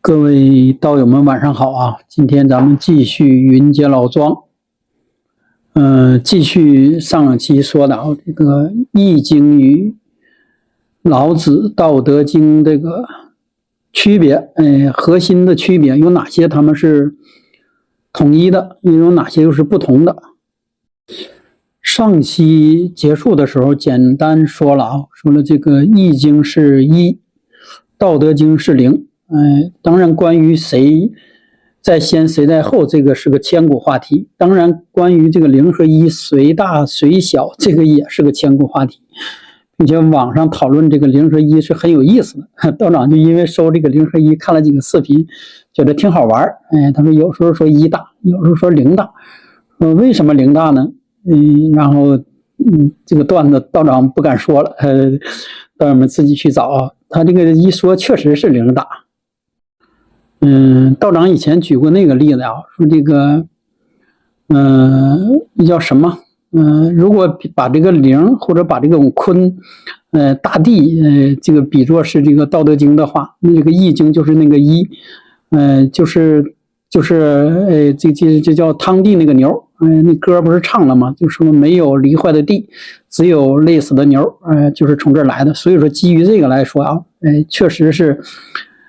各位道友们晚上好啊！今天咱们继续云接老庄，继续上期说到这个《易经》与老子《道德经》这个区别，核心的区别有哪些？他们是统一的，又有哪些又是不同的？上期结束的时候简单说了啊，说了这个《易经》是1，《道德经》是0。当然关于谁在先谁在后，这个是个千古话题。当然关于这个0和1谁大谁小，这个也是个千古话题，并且网上讨论这个0和1是很有意思的。道长就因为收这个0和1看了几个视频，觉得挺好玩。他说有时候说1大，有时候说0大，为什么0大呢？然后这个段子道长不敢说了，道友们自己去找啊。他这个一说确实是0大。道长以前举过那个例子啊，说这个那叫什么？如果把这个0或者把这种坤大地这个比作是这个《道德经》的话，那这个《易经》就是那个1，就是这叫汤地那个牛，那歌不是唱了吗？就说没有犁坏的地，只有累死的牛，就是从这儿来的。所以说基于这个来说啊，确实是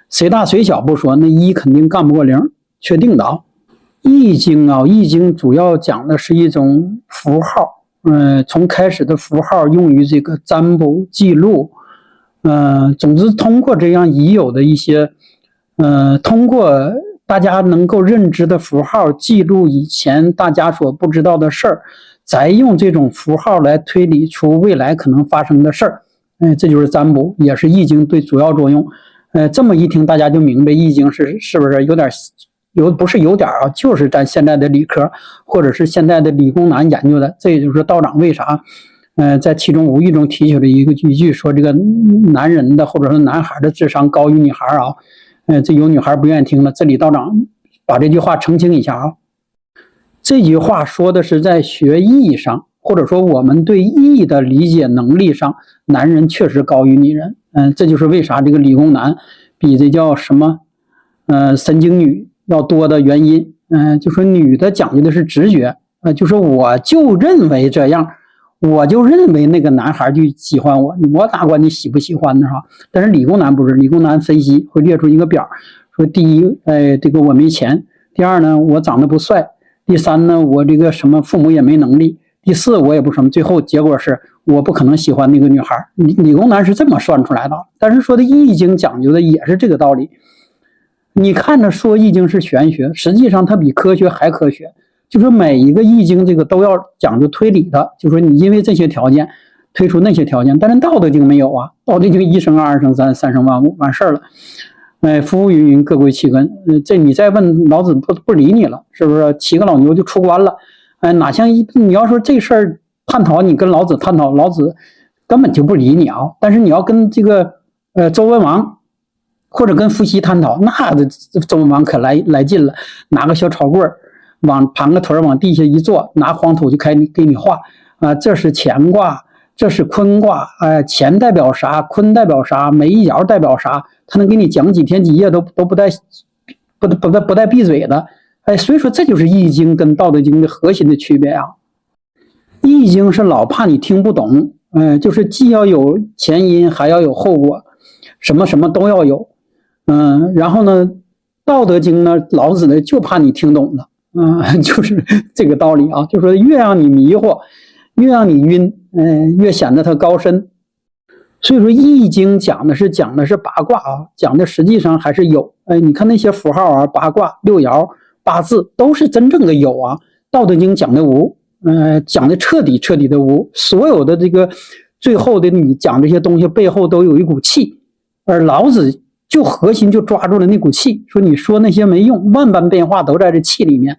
谁大谁小不说，那1肯定干不过0，确定的啊。易经啊，易经主要讲的是一种符号，从开始的符号用于这个占卜记录，总之通过这样已有的一些，通过大家能够认知的符号记录以前大家所不知道的事儿，再用这种符号来推理出未来可能发生的事儿，这就是占卜，也是易经对主要作用。这么一听大家就明白易经是不是有点不是有点啊，就是咱现在的理科或者是现在的理工男研究的。这也就是道长为啥在其中无意中提取了一句说这个男人的或者说男孩的智商高于女孩啊，这有女孩不愿意听了，这里道长把这句话澄清一下啊。这句话说的是在学艺上，或者说我们对艺的理解能力上，男人确实高于女人。这就是为啥这个理工男比这叫什么神经女要多的原因。就说女的讲究的是直觉，就说我就认为这样，我就认为那个男孩就喜欢我，我哪管你喜不喜欢呢哈？但是理工男不是，理工男分析会列出一个表，说第一，这个我没钱；第二呢，我长得不帅；第三呢，我这个什么父母也没能力；第四，我也不什么。最后结果是我不可能喜欢那个女孩。理工男是这么算出来的。但是说的易经讲究的也是这个道理。你看着说易经是玄学，实际上它比科学还科学。就是每一个易经这个都要讲究推理的，就是说你因为这些条件推出那些条件，但是道德经没有啊。道德经1生2，2生3，3生万物，完事儿了。夫云云，各归其根。这你再问老子不理你了，是不是？7个老牛就出关了。哪像你要说这事儿探讨，你跟老子探讨，老子根本就不理你啊。但是你要跟这个周文王或者跟伏羲探讨，那周文王可来劲了，拿个小草棍盘个腿往地下一坐，拿黄土就给你画这是乾卦，这是坤卦，乾代表啥，坤代表啥，每一爻代表啥，他能给你讲几天几夜都不带闭嘴的。所以说这就是易经跟道德经的核心的区别啊。易经是老怕你听不懂，就是既要有前因还要有后果，什么什么都要有。然后呢，道德经呢，老子呢就怕你听懂了，就是这个道理啊，就是说越让你迷惑，越让你晕，越显得它高深。所以说易经讲的是八卦啊，讲的实际上还是有。你看那些符号啊，八卦、6爻、8字都是真正的有啊。道德经讲的无，讲的彻底的无。所有的这个最后的你讲这些东西背后都有一股气，而老子就核心就抓住了那股气，说你说那些没用，万般变化都在这气里面。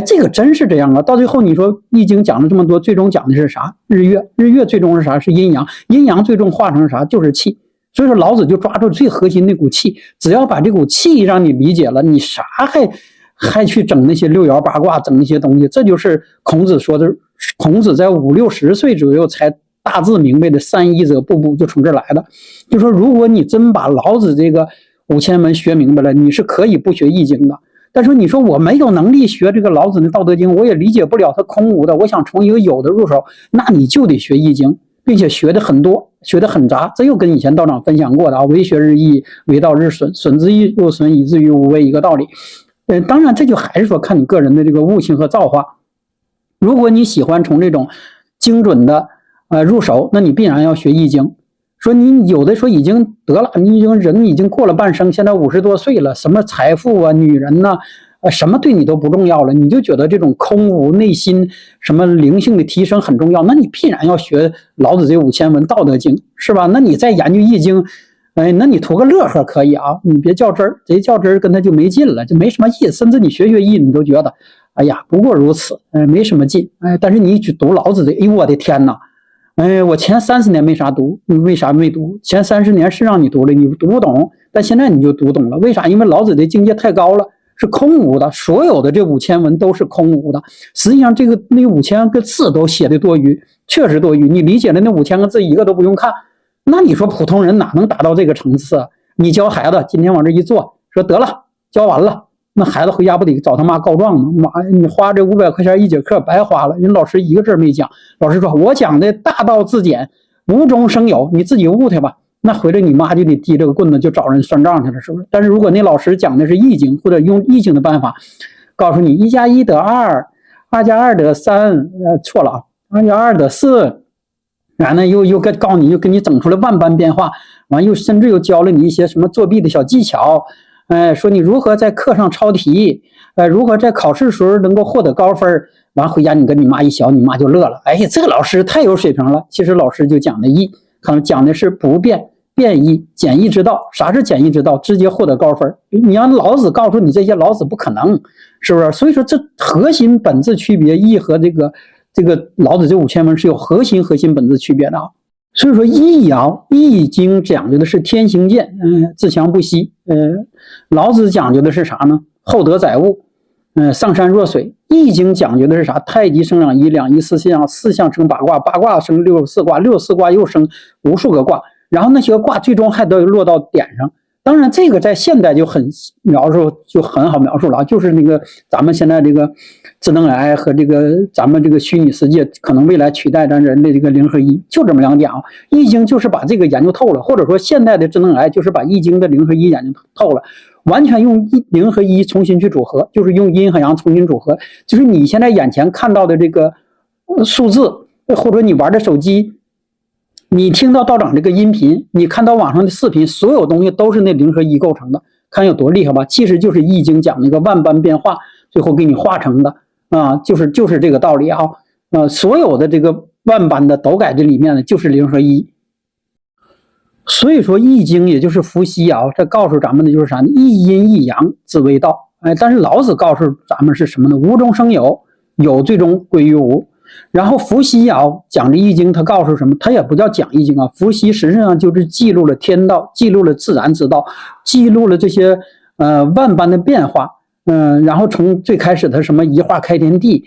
这个真是这样啊。到最后你说易经讲了这么多，最终讲的是啥？日月最终是啥？是阴阳，阴阳最终化成啥？就是气。所以说老子就抓住最核心那股气，只要把这股气让你理解了，你啥还去整那些6爻八卦，整那些东西。这就是孔子说的，孔子在5、60岁左右才大致明白的，善医者步步就从这儿来的。就说如果你真把老子这个5000文学明白了，你是可以不学易经的。但是你说我没有能力学这个老子的道德经，我也理解不了它空无的，我想从一个有的入手，那你就得学易经，并且学的很多，学的很杂。这又跟以前道长分享过的为学日益，为道日损，损之又损，以至于无为一个道理。当然这就还是说看你个人的这个悟性和造化。如果你喜欢从这种精准的入手，那你必然要学易经。说你有的说已经得了，你人已经过了半生，现在50多岁了，什么财富啊、女人呐、什么对你都不重要了，你就觉得这种空无内心、什么灵性的提升很重要，那你必然要学老子这5000文《道德经》，是吧？那你再研究易经，那你图个乐呵可以啊，你别较真儿，贼较真儿跟他就没劲了，就没什么意思，甚至你学易，你都觉得，哎呀，不过如此，没什么劲，但是你去读老子的，哎呦我的天哪！我前30年没啥读，你为啥没读？前30年是让你读了，你读不懂，但现在你就读懂了。为啥？因为老子的境界太高了，是空无的，所有的这5000文都是空无的。实际上，那5000个字都写的多余，确实多余。你理解了那5000个字一个都不用看，那你说普通人哪能达到这个层次啊？你教孩子今天往这一坐，说得了，教完了。那孩子回家不得找他妈告状吗？妈，你花这500块钱一节课白花了，人老师一个字没讲。老师说我讲的大道至简，无中生有，你自己悟去吧。那回来你妈就得提这个棍子就找人算账去了，是不是？但是如果那老师讲的是易经，或者用易经的办法告诉你1加1得2，2加2得3，错了啊，2加2得4，然后呢又告诉你，又给你整出来万般变化，完又甚至又教了你一些什么作弊的小技巧。说你如何在课上抄题，如何在考试时候能够获得高分，完回家你跟你妈一学，你妈就乐了。哎，这个老师太有水平了。其实老师就讲的易，可能讲的是不变、变易、简易之道。啥是简易之道？直接获得高分。你让老子告诉你这些，老子不可能，是不是？所以说这核心本质区别，易和这个老子这5000文是有核心本质区别的啊。所以说易经讲究的是天行健，自强不息。老子讲究的是啥呢？厚德载物，上善若水。易经讲究的是啥？太极生两仪，两仪四象，四象生八卦，八卦生64卦，64卦又生无数个卦，然后那些卦最终还都落到点上。当然这个在现代就很好描述了，就是那个咱们现在这个智能 AI 和这个咱们这个虚拟世界可能未来取代咱人类这个0和1，就这么2点啊。易经就是把这个研究透了，或者说现代的智能 AI 就是把易经的0和1研究透了，完全用0和1重新去组合，就是用阴和阳重新组合，就是你现在眼前看到的这个数字，或者你玩的手机，你听到道长这个音频，你看到网上的视频，所有东西都是那0和1构成的，看有多厉害吧？其实就是易经讲那个万般变化，最后给你化成的啊，就是这个道理啊。所有的这个万般的斗改这里面呢，就是0和1。所以说易经也就是伏羲啊，这告诉咱们的就是啥呢？一阴一阳之谓道。但是老子告诉咱们是什么呢？无中生有，有最终归于无。然后伏羲啊讲这易经，他告诉什么？他也不叫讲易经啊，伏羲实际上就是记录了天道，记录了自然之道，记录了这些万般的变化。然后从最开始的什么一化开天地，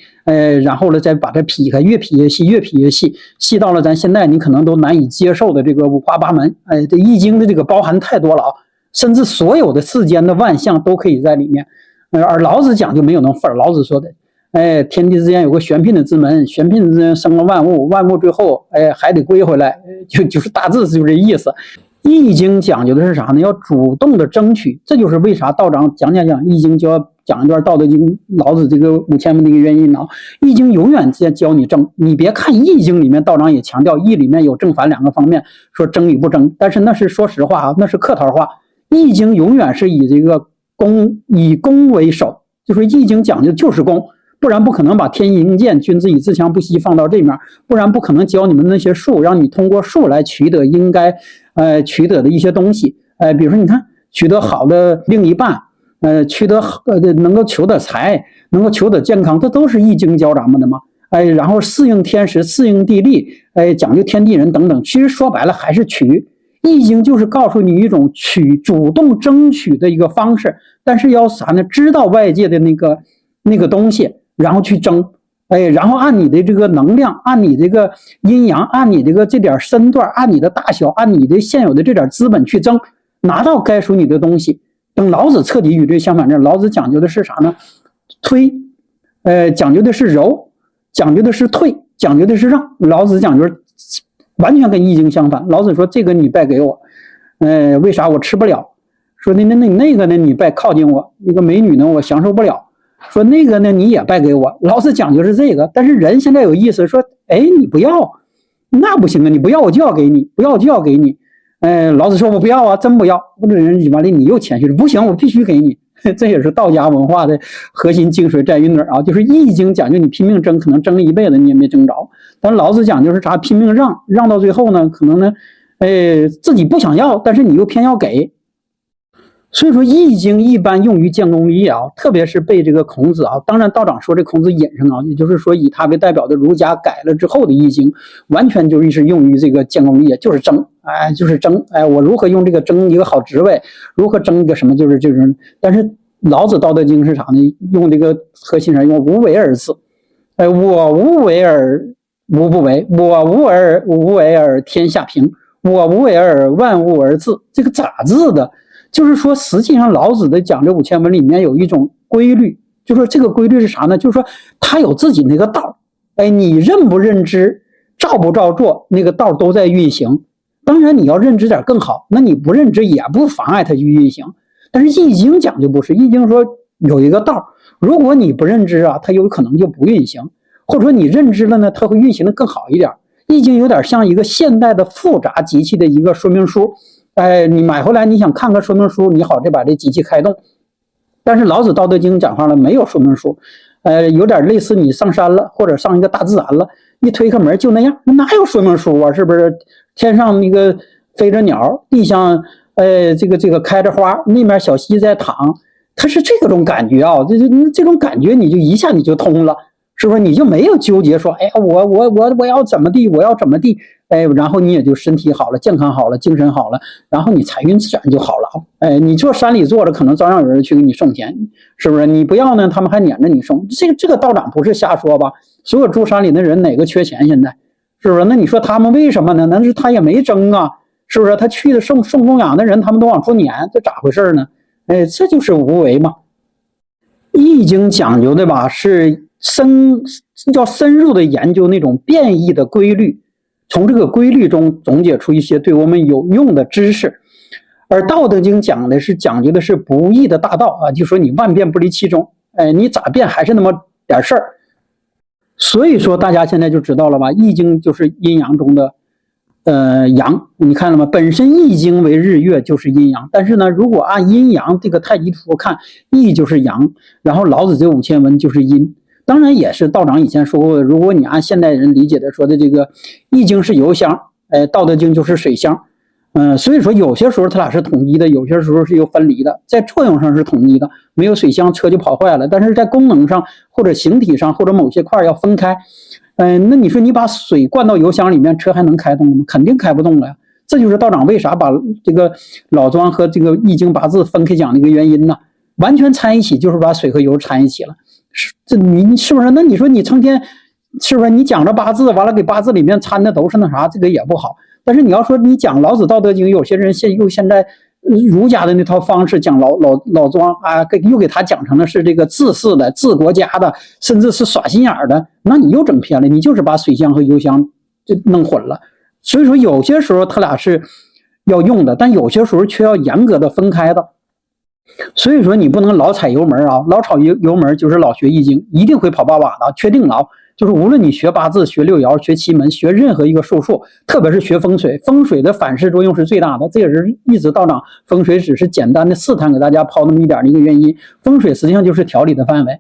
然后呢再把它劈开，越劈越细，越劈越细，细到了咱现在你可能都难以接受的这个五花八门。这易经的这个包含太多了啊，甚至所有的世间的万象都可以在里面。而老子讲就没有那份儿，老子说的。天地之间有个玄牝的之门，玄牝之间生了万物，万物最后还得归回来，就是大致就是这意思。易经讲究的是啥呢？要主动的争取，这就是为啥道长讲易经就要讲一段道德经老子这个5000文的一个原因啊。易经永远在教你争，你别看易经里面道长也强调易里面有正反2个方面，说争与不争，但是那是说实话啊，那是客套话。易经永远是以这个以攻为首，就是易经讲究就是攻。不然不可能把天行健，君子以自强不息放到这面，不然不可能教你们那些术，让你通过术来取得应该取得的一些东西。比如说你看取得好的另一半，取得能够求得财，能够求得健康，这都是易经教咱们的嘛。然后适应天时，适应地利，讲究天地人等等。其实说白了还是取。易经就是告诉你一种主动争取的一个方式，但是要啥呢？知道外界的那个东西。然后去争，然后按你的这个能量，按你这个阴阳，按你这点身段，按你的大小，按你的现有的这点资本去争，拿到该属你的东西。等老子彻底与之相反了，老子讲究的是啥呢？推，讲究的是柔，讲究的是退，讲究的是让。老子讲究完全跟易经相反。老子说这个你拜给我，为啥我吃不了？说那个呢你拜靠近我，那个美女呢我享受不了。说那个呢你也拜给我。老子讲究是这个，但是人现在有意思，说你不要，那不行啊，你不要我就要给你，不要我就要给你。老子说我不要啊，真不要。这人完了你又谦虚了，不行，我必须给你。这也是道家文化的核心精髓在于哪儿啊？就是易经讲究你拼命争，可能争一辈子你也没争着。但老子讲究是啥？拼命让，让到最后呢，可能呢，自己不想要，但是你又偏要给。所以说易经一般用于建功立业啊，特别是被这个孔子啊，当然道长说这孔子引上啊，也就是说以他为代表的儒家改了之后的易经，完全就是用于这个建功立业，就是争，就是争，我如何用这个争一个好职位，如何争一个什么，就是，但是老子道德经是啥呢？用这个核心上用无为二字，我无为而无不为，我无为而天下平，我无为而万物而治。这个咋治的？就是说，实际上老子的讲这5000文里面有一种规律，就说这个规律是啥呢？就是说他有自己那个道，你认不认知，照不照做，那个道都在运行。当然你要认知点更好，那你不认知也不妨碍它去运行。但是易经讲就不是，易经说有一个道，如果你不认知啊，它有可能就不运行，或者说你认知了呢，它会运行的更好一点。易经有点像一个现代的复杂机器的一个说明书。你买回来你想看个说明书，你好再把这机器开动。但是老子道德经讲话了，没有说明书，有点类似你上山了或者上一个大自然了，一推开门就那样，哪有说明书啊？是不是？天上那个飞着鸟，地上这个开着花，那边小溪在淌，它是这种感觉啊，这种感觉你就一下你就通了，是不是？你就没有纠结说，我要怎么地，我要怎么地。然后你也就身体好了，健康好了，精神好了，然后你财运自然就好了。你坐山里坐着，可能照样有人去给你送钱，是不是？你不要呢，他们还撵着你送。这个道长不是瞎说吧？所有住山里的人哪个缺钱？现在是不是？那你说他们为什么呢？那是他也没争啊，是不是？他去的送供养的人，他们都往出撵，这咋回事呢？这就是无为嘛。易经讲究的吧，是深入的研究那种变异的规律。从这个规律中总结出一些对我们有用的知识，而道德经讲究的是不易的大道啊，就说你万变不离其宗，你咋变还是那么点事儿。所以说大家现在就知道了吧，易经就是阴阳中的阳，你看了吗？本身易经为日月就是阴阳，但是呢，如果按阴阳这个太极图看，易就是阳，然后老子这5000文就是阴。当然也是道长以前说过的，如果你按现代人理解的说的这个易经是油箱，道德经就是水箱，所以说有些时候它俩是统一的，有些时候是有分离的，在作用上是统一的，没有水箱车就跑坏了，但是在功能上或者形体上或者某些块要分开，那你说你把水灌到油箱里面，车还能开动吗？肯定开不动了呀。这就是道长为啥把这个老庄和这个易经八字分开讲的一个原因呢？完全掺一起就是把水和油掺一起了。你是不是？那你说你成天是不是？你讲着八字，完了给八字里面掺的都是那啥，这个也不好。但是你要说你讲老子道德经，有些人现在儒家的那套方式讲老庄啊，又给他讲成了是这个治世的、治国家的，甚至是耍心眼的，那你又整偏了。你就是把水箱和油箱就弄混了。所以说有些时候他俩是要用的，但有些时候却要严格的分开的。所以说你不能老踩油门啊，老踩油门就是老学易经，一定会跑八卦的，确定了。就是无论你学八字、学六爻、学奇门、学任何一个术数，特别是学风水，风水的反噬作用是最大的。这也是一直道长风水只是简单的试探给大家抛那么一点的一个原因。风水实际上就是调理的范围，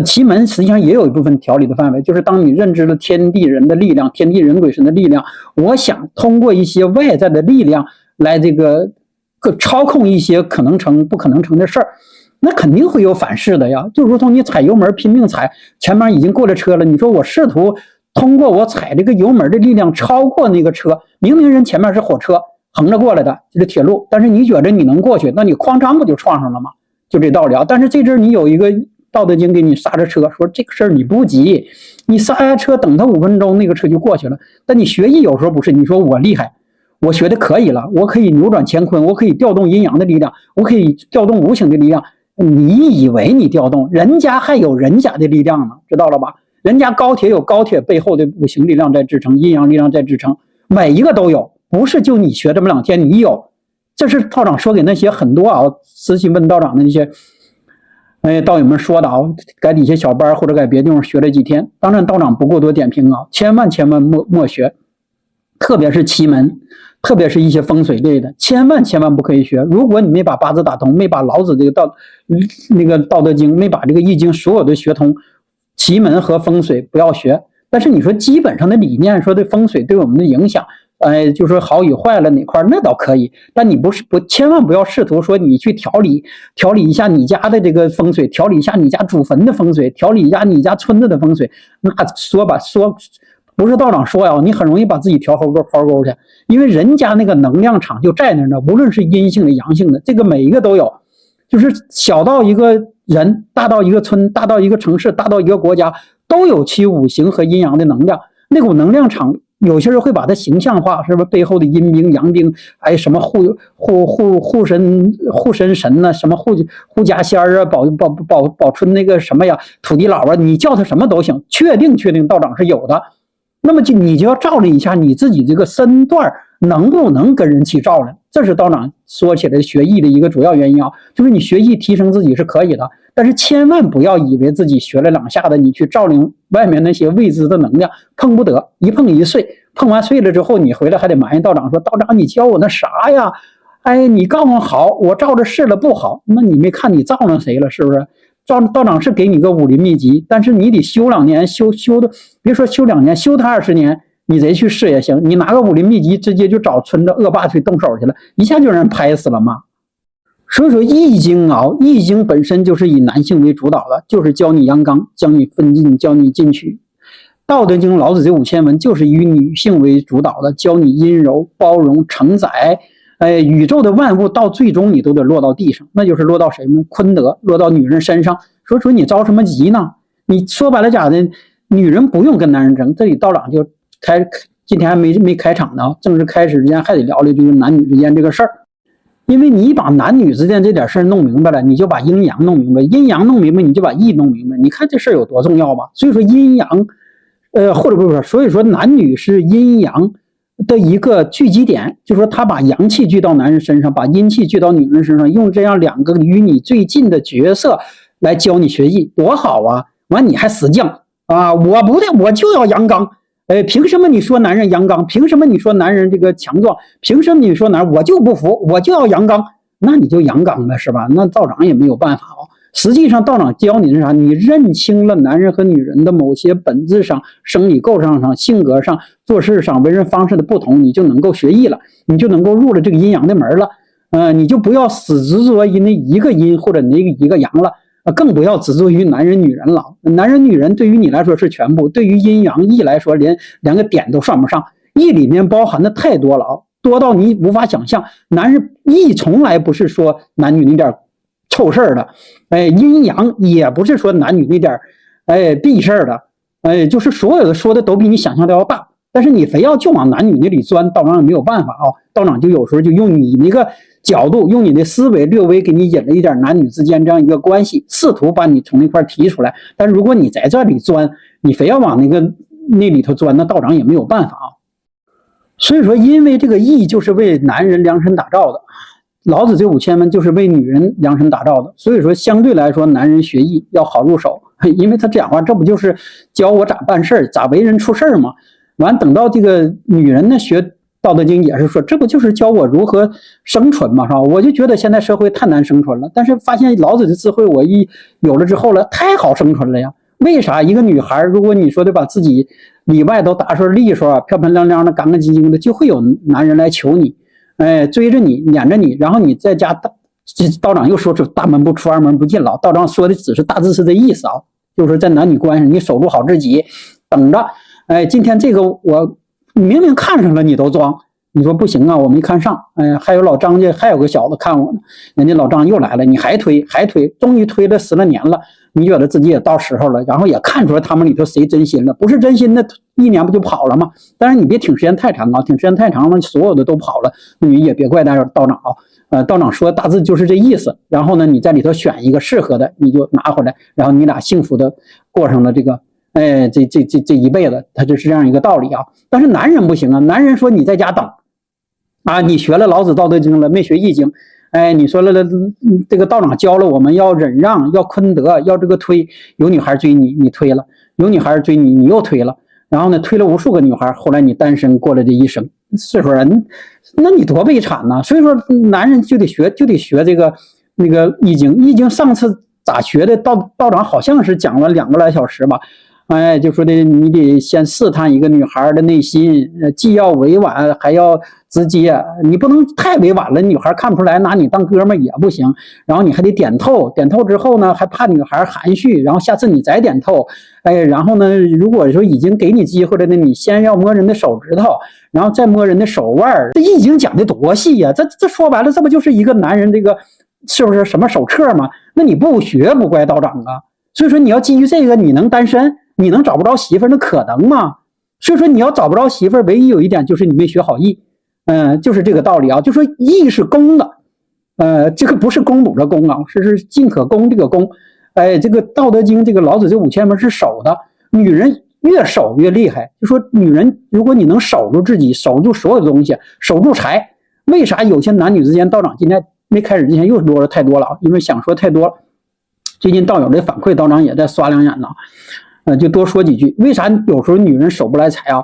奇门实际上也有一部分调理的范围，就是当你认知了天地人的力量、天地人鬼神的力量，我想通过一些外在的力量来这个操控一些可能成不可能成的事儿，那肯定会有反噬的呀。就如同你踩油门拼命踩，前面已经过了车了，你说我试图通过我踩这个油门的力量超过那个车，明明人前面是火车横着过来的，就是铁路，但是你觉得你能过去，那你哐当不就撞上了吗？就这道理啊。但是这阵你有一个道德经给你刹着车，说这个事儿你不急，你刹下车等他5分钟，那个车就过去了。但你学艺有时候不是，你说我厉害，我学的可以了，我可以扭转乾坤，我可以调动阴阳的力量，我可以调动无形的力量。你以为你调动，人家还有人家的力量呢，知道了吧？人家高铁有高铁背后的无形力量在支撑，阴阳力量在支撑，每一个都有，不是就你学这么2天你有。这是道长说给那些很多私信问道长的那些道友们说的在底下小班或者在别地方学了几天。当然道长不过多点评千万莫学，特别是奇门，特别是一些风水类的，千万不可以学。如果你没把八字打通，没把老子这个道德经，没把这个易经所有的学通，奇门和风水不要学。但是你说基本上的理念，说对风水对我们的影响，就说好与坏了哪块那倒可以，但你千万不要试图说你去调理一下你家的这个风水，调理一下你家祖坟的风水，调理一下你家村子的风水。那说不是道长说你很容易把自己调沟去，因为人家那个能量场就在那儿呢，无论是阴性的阳性的，这个每一个都有，就是小到一个人，大到一个村，大到一个城市，大到一个国家，都有其五行和阴阳的能量。那股能量场有些人会把它形象化，是不是背后的阴兵阳兵，什么护身神呢，什么护家仙啊，保春那个什么呀，土地佬你叫他什么都行，确定道长是有的。那么你就要照亮一下你自己这个身段能不能跟人起照亮，这是道长说起来学艺的一个主要原因就是你学艺提升自己是可以的，但是千万不要以为自己学了2下子，你去照亮外面那些未知的能量，碰不得，一碰一碎，碰完碎了之后，你回来还得埋怨道长说，道长你教我那啥呀？你告诉我好，我照着试了不好，那你没看你照亮谁了，是不是？道长是给你个武林秘籍，但是你得修2年，修的别说修2年，修他20年，你贼去试也行。你拿个武林秘籍，直接就找村子恶霸去动手去了，一下就让人拍死了嘛。所以说易经易经本身就是以男性为主导的，就是教你阳刚，教你分进，教你进取。道德经老子这5000文就是以女性为主导的，教你阴柔、包容、承载。宇宙的万物到最终你都得落到地上，那就是落到谁呢？坤德，落到女人身上。所以说你着什么急呢？你说白了讲的，女人不用跟男人争。这里道长就今天还没开场呢，正式开始之前还得聊聊就是男女之间这个事儿。因为你把男女之间这点事儿弄明白了，你就把阴阳弄明白，阴阳弄明白，你就把义弄明白。你看这事儿有多重要吧？所以说阴阳，或者不是，所以说男女是阴阳的一个聚集点，就是说他把阳气聚到男人身上，把阴气聚到女人身上，用这样2个与你最近的角色来教你学艺，多好啊！完你还死犟我不对，我就要阳刚。凭什么你说男人阳刚？凭什么你说男人这个强壮？凭什么你说男人我就不服，我就要阳刚？那你就阳刚呗，是吧？那道长也没有办法实际上道长教你是啥？你认清了男人和女人的某些本质上、生理构造上、性格上、做事上、为人方式的不同，你就能够学艺了，你就能够入了这个阴阳的门了。你就不要死执着于那一个阴或者那一个阳了，更不要执着于男人女人了。男人女人对于你来说是全部，对于阴阳义来说连个点都算不上。义里面包含的太多了多到你无法想象。男人义从来不是说男女那点臭事儿的，阴阳也不是说男女那点弊事儿的，就是所有的说的都比你想象的要大。但是你非要就往男女那里钻，道长也没有办法道长就有时候就用你那个角度，用你的思维略微给你引了一点男女之间这样一个关系，试图把你从那块提出来。但如果你在这里钻，你非要往那里头钻，那道长也没有办法所以说，因为这个义就是为男人量身打造的，老子这5000文就是为女人量身打造的。所以说，相对来说，男人学艺要好入手，因为他讲话，这不就是教我咋办事儿、咋为人处事儿吗？完，等到这个女人呢学道德经也是说，这不就是教我如何生存吗？是吧？我就觉得现在社会太难生存了，但是发现老子的智慧我一有了之后了，太好生存了呀。为啥一个女孩如果你说的把自己里外都打顺利索，漂漂亮亮的，干干净净的，就会有男人来求你，追着你，撵着你，然后你在家道长又说出大门不出二门不进了。道长说的只是大致是这意思就是在男女关系你守住好自己，等着今天这个我明明看上了你都装，你说不行啊，我没看上，还有老张家还有个小子看我呢，人家老张又来了，你还推，终于推了10来年了，你觉得自己也到时候了，然后也看出来他们里头谁真心了，不是真心的1年不就跑了吗？当然你别挺时间太长啊，挺时间太长了，所有的都跑了，你也别怪道长啊，道长说大致就是这意思，然后呢，你在里头选一个适合的，你就拿回来，然后你俩幸福的过上了这个。这一辈子，他就是这样一个道理啊。但是男人不行啊，男人说你在家等啊，你学了老子道德经了，没学易经，你说了这个道长教了我们要忍让，要坤德，要这个推，有女孩追你，你推了；有女孩追你，你又推了，然后呢，推了无数个女孩，后来你单身过了这一生，是不是？那你多悲惨呐！所以说，男人就得学这个那个易经，易经上次咋学的？道长好像是讲了2个来小时吧。就说的你得先试探一个女孩的内心，既要委婉还要直接，你不能太委婉了，女孩看不出来，拿你当哥们也不行。然后你还得点透，点透之后呢，还怕女孩含蓄，然后下次你再点透。然后呢，如果说已经给你机会了呢，你先要摸人的手指头，然后再摸人的手腕。这易经讲的多细呀，这说白了，这不就是一个男人这个是不是什么手册吗？那你不学不怪道长啊。所以说你要基于这个，你能单身？你能找不着媳妇儿，那可能吗？所以说你要找不着媳妇儿，唯一有一点就是你没学好义，就是这个道理啊。就说义是公的，这个不是公母的公啊，是进可攻这个攻。这个《道德经》这个老子这5000门是守的，女人越守越厉害。就说女人，如果你能守住自己，守住所有的东西，守住财，为啥有些男女之间，道长今天没开始之前又说了太多了啊？因为想说太多了。最近道友的反馈，道长也在刷2眼呢。就多说几句，为啥有时候女人守不来财啊？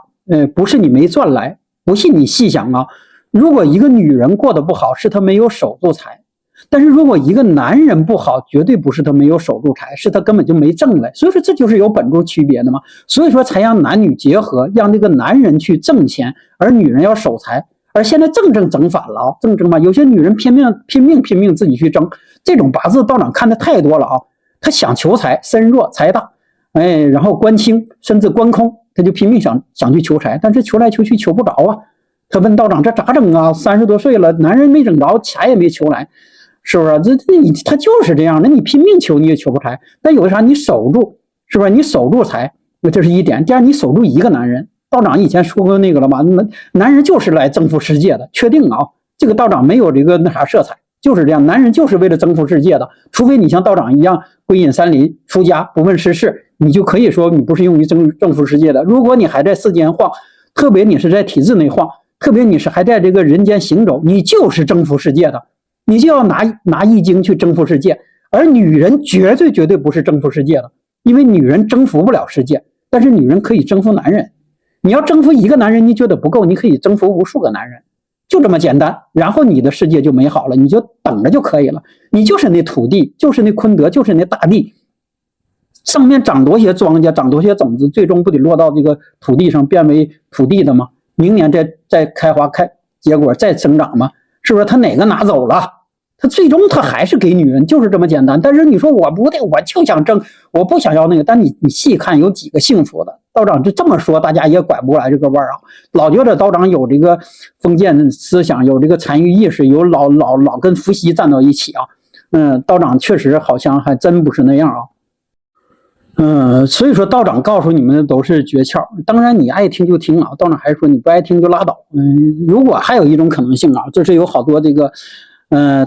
不是你没赚来，不信你细想啊。如果一个女人过得不好，是她没有守住财；但是如果一个男人不好，绝对不是他没有守住财，是他根本就没挣来。所以说这就是有本质区别的嘛。所以说才让男女结合，让这个男人去挣钱，而女人要守财。而现在整反了啊，正嘛，有些女人拼命自己去争，这种八字道长看的太多了啊。他想求财，身弱财大。然后官清甚至官空，他就拼命想去求财，但是求来求去求不着啊。他问道长这咋整啊？30多岁了，男人没整着，财也没求来，是不是？他就是这样，那你拼命求你也求不财。但有啥你守住，是不是？你守住财，这是一点。第二，你守住一个男人。道长以前说过那个了吧？男人就是来征服世界的，确定啊？这个道长没有这个色彩。就是这样，男人就是为了征服世界的，除非你像道长一样归隐山林出家不问世事，你就可以说你不是用于征服世界的。如果你还在世间晃，特别你是在体制内晃，特别你是还在这个人间行走，你就是征服世界的，你就要拿易经去征服世界。而女人绝对不是征服世界的，因为女人征服不了世界，但是女人可以征服男人。你要征服一个男人，你觉得不够，你可以征服无数个男人。就这么简单，然后你的世界就美好了，你就等着就可以了。你就是那土地，就是那坤德，就是那大地，上面长多些庄稼，长多些种子，最终不得落到这个土地上变为土地的吗？明年再开花结果再生长吗？是不是？他哪个拿走了，他最终他还是给女人，就是这么简单。但是你说我不对，我就想争，我不想要那个。但你细看有几个幸福的？道长就这么说，大家也拐不过来这个弯啊。老觉得道长有这个封建思想，有这个残余意识，有老跟伏羲站到一起啊。道长确实好像还真不是那样啊。所以说道长告诉你们的都是诀窍，当然你爱听就听啊。道长还说你不爱听就拉倒。如果还有一种可能性啊，这是有好多这个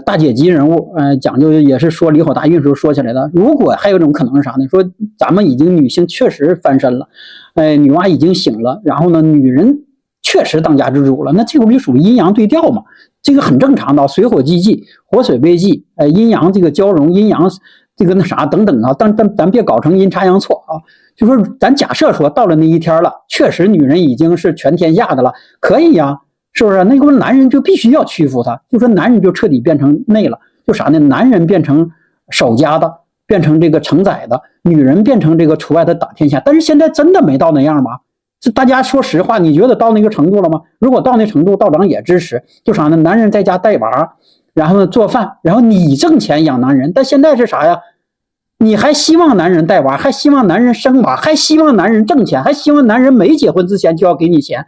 大姐级人物，讲究也是说离火大运时候说起来的。如果还有一种可能是啥呢？说咱们已经女性确实翻身了，女娲已经醒了，然后呢，女人确实当家之主了，那这个不就属于阴阳对调嘛？这个很正常的，水火既济，火水未济，阴阳这个交融，阴阳这个等等啊，但咱别搞成阴差阳错啊。就说咱假设说到了那一天了，确实女人已经是全天下的了，可以呀。是不是？那个男人就必须要屈服他，就说男人就彻底变成内了，就啥呢？男人变成守家的，变成这个承载的，女人变成这个除外的打天下。但是现在真的没到那样吗？这大家说实话，你觉得到那个程度了吗？如果到那程度，道长也支持。就啥呢？男人在家带娃，然后呢做饭，然后你挣钱养男人。但现在是啥呀？你还希望男人带娃，还希望男人生娃，还希望男人挣钱，还希望男人没结婚之前就要给你钱。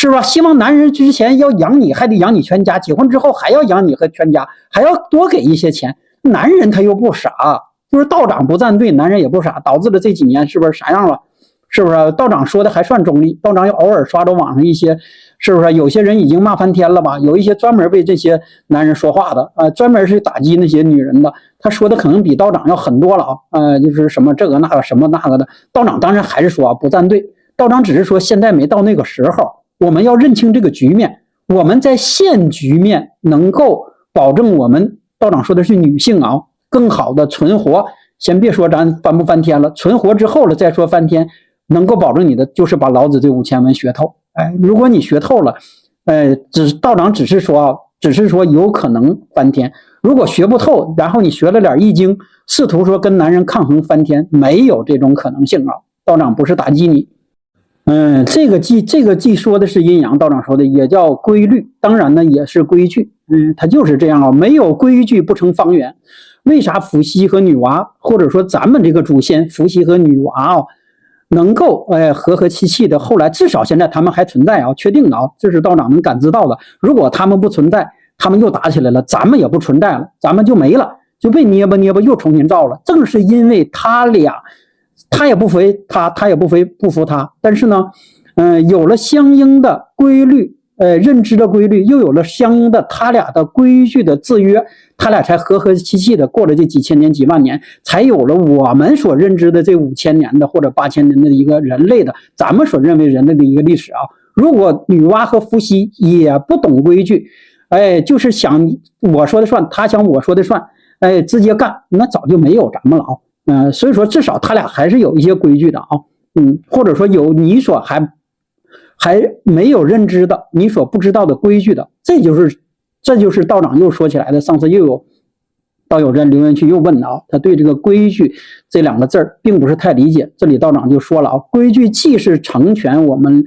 是吧？希望男人之前要养你，还得养你全家，结婚之后还要养你和全家，还要多给一些钱。男人他又不傻，就是道长不站队，男人也不傻，导致了这几年是不是啥样了？是不是？道长说的还算中立，道长偶尔刷到网上一些，是不是？有些人已经骂翻天了吧？有一些专门为这些男人说话的，专门是打击那些女人的，他说的可能比道长要狠多了就是什么这个那个什么那个的。道长当然还是说不站队，道长只是说现在没到那个时候，我们要认清这个局面，我们在现局面能够保证我们，道长说的是女性更好的存活。先别说咱翻不翻天了，存活之后了再说翻天。能够保证你的就是把老子这5000文学透。如果你学透了，道长只是说有可能翻天。如果学不透，然后你学了点易经，试图说跟男人抗衡翻天，没有这种可能性道长不是打击你。这个既说的是阴阳，道长说的也叫规律，当然呢也是规矩。它就是这样没有规矩不成方圆。为啥伏羲和女娲，或者说咱们这个祖先伏羲和女娲能够和和气气的，后来至少现在他们还存在确定的这是道长能感知到的。如果他们不存在，他们又打起来了，咱们也不存在了，咱们就没了，就被捏吧又重新造了。正是因为他俩，他也不服他，他也不服他，但是呢，有了相应的规律，认知的规律，又有了相应的他俩的规矩的制约，他俩才和和气气的过了这几千年几万年，才有了我们所认知的这5000年的或者8000年的一个人类的咱们所认为人类的一个历史如果女娲和伏羲也不懂规矩，就是想我说的算，他想我说的算，直接干，那早就没有咱们了所以说至少他俩还是有一些规矩的或者说有你所还没有认知的，你所不知道的规矩的，这就是道长又说起来的。上次又有道友在留言区又问他对这个规矩这2个字并不是太理解。这里道长就说了规矩既是成全我们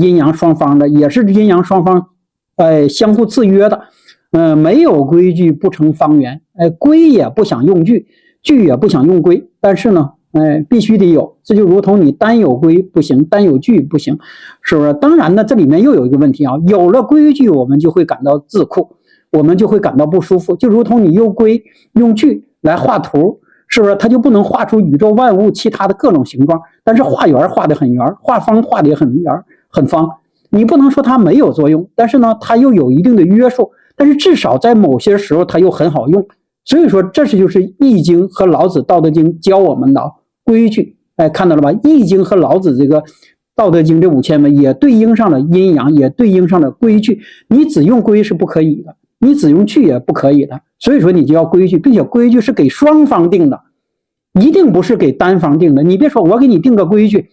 阴阳双方的，也是阴阳双方相互制约的。没有规矩不成方圆，规也不想用矩，矩也不想用规，但是呢必须得有，这就如同你单有规不行，单有矩不行，是不是？当然呢，这里面又有一个问题有了规矩，我们就会感到自酷，我们就会感到不舒服。就如同你用规用矩来画图，是不是？它就不能画出宇宙万物其他的各种形状，但是画圆画得很圆，画方画得也很圆很方。你不能说它没有作用，但是呢，它又有一定的约束，但是至少在某些时候它又很好用。所以说，这就是《易经》和老子《道德经》教我们的规矩。看到了吧？《易经》和老子这个《道德经》这5000文也对应上了阴阳，也对应上了规矩。你只用规是不可以的，你只用矩也不可以的。所以说，你就要规矩，并且规矩是给双方定的，一定不是给单方定的。你别说我给你定个规矩，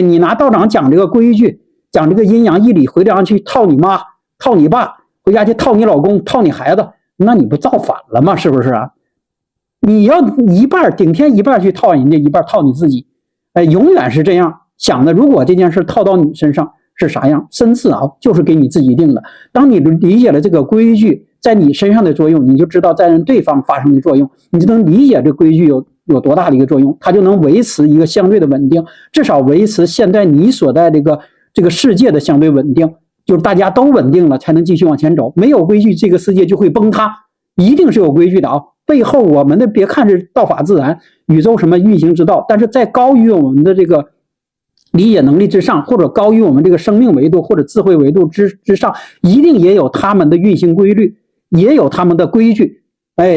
你拿道长讲这个规矩，讲这个阴阳义理，回家去套你妈、套你爸，回家去套你老公、套你孩子。那你不造反了吗？是不是你要一半顶天一半去套人家，一半套你自己，永远是这样想的。如果这件事套到你身上是啥样？身次就是给你自己定的。当你理解了这个规矩在你身上的作用，你就知道在对方发生的作用，你就能理解这规矩有多大的一个作用，它就能维持一个相对的稳定，至少维持现在你所在这个世界的相对稳定。就是大家都稳定了，才能继续往前走。没有规矩，这个世界就会崩塌。一定是有规矩的背后我们的别看是道法自然，宇宙什么运行之道，但是在高于我们的这个理解能力之上，或者高于我们这个生命维度或者智慧维度之上，一定也有他们的运行规律，也有他们的规矩。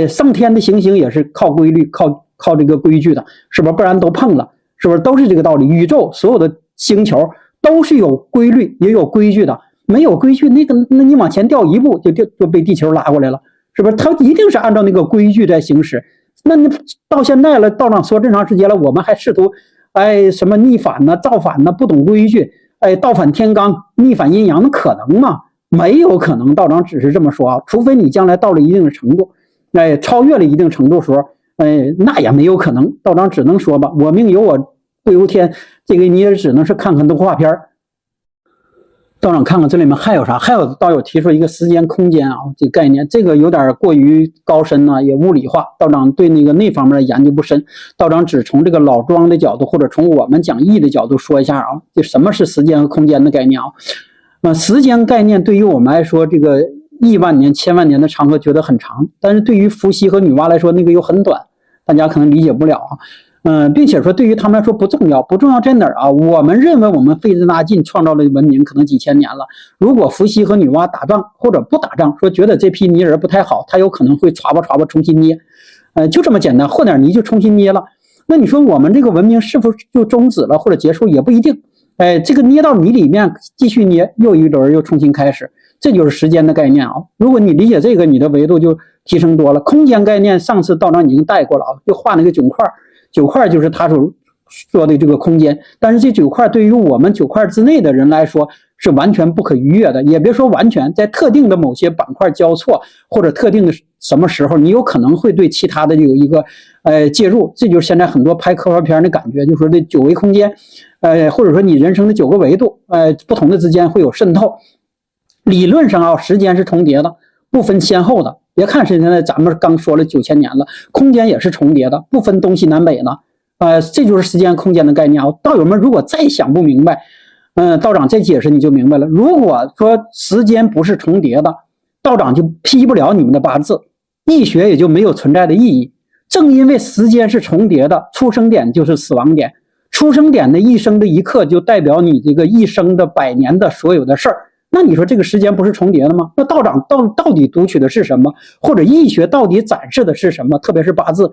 上天的行星也是靠规律，靠这个规矩的，是不是？不然都碰了，是不是？都是这个道理。宇宙所有的星球都是有规律，也有规矩的。没有规矩，那你往前掉一步就被地球拉过来了，是不是？它一定是按照那个规矩在行驶。那你到现在了，道长说这长时间了，我们还试图什么逆反呢、造反呢，不懂规矩，倒反天罡、逆反阴阳，那可能吗？没有可能。道长只是这么说除非你将来到了一定的程度，超越了一定程度时候，那也没有可能。道长只能说吧，我命由我不由天，这个你也只能是看看动画片。道长看看这里面还有啥？还有道友提出一个时间空间这个概念，这个有点过于高深也物理化。道长对那方面的研究不深，道长只从这个老庄的角度，或者从我们讲义的角度说一下这什么是时间和空间的概念时间概念对于我们来说，这个亿万年、千万年的长河觉得很长，但是对于伏羲和女娲来说，那个又很短，大家可能理解不了啊。并且说对于他们来说不重要，不重要在哪儿啊？我们认为我们费劲大劲创造了文明，可能几千年了。如果伏羲和女娲打仗或者不打仗，说觉得这批泥人不太好，他有可能会歘吧歘吧重新捏，就这么简单，和点泥就重新捏了。那你说我们这个文明是否就终止了或者结束也不一定。这个捏到泥里面继续捏，又一轮又重新开始，这就是时间的概念啊。如果你理解这个，你的维度就提升多了。空间概念上次道长已经带过了啊，就画那个9块，9块就是他所说的这个空间，但是这9块对于我们9块之内的人来说是完全不可逾越的，也别说完全，在特定的某些板块交错或者特定的什么时候，你有可能会对其他的有一个介入，这就是现在很多拍科幻片的感觉，就是说这9维空间，或者说你人生的9个维度，不同的之间会有渗透。理论上啊，时间是重叠的，不分先后的。别看是现在咱们刚说了9000年了，空间也是重叠的，不分东西南北的。这就是时间空间的概念啊。道友们如果再想不明白，道长这解释你就明白了。如果说时间不是重叠的，道长就批不了你们的八字，易学也就没有存在的意义。正因为时间是重叠的，出生点就是死亡点，出生点的一生的一刻就代表你这个一生的100年的所有的事儿。那你说这个时间不是重叠的吗？那道长到底读取的是什么？或者易学到底展示的是什么？特别是八字，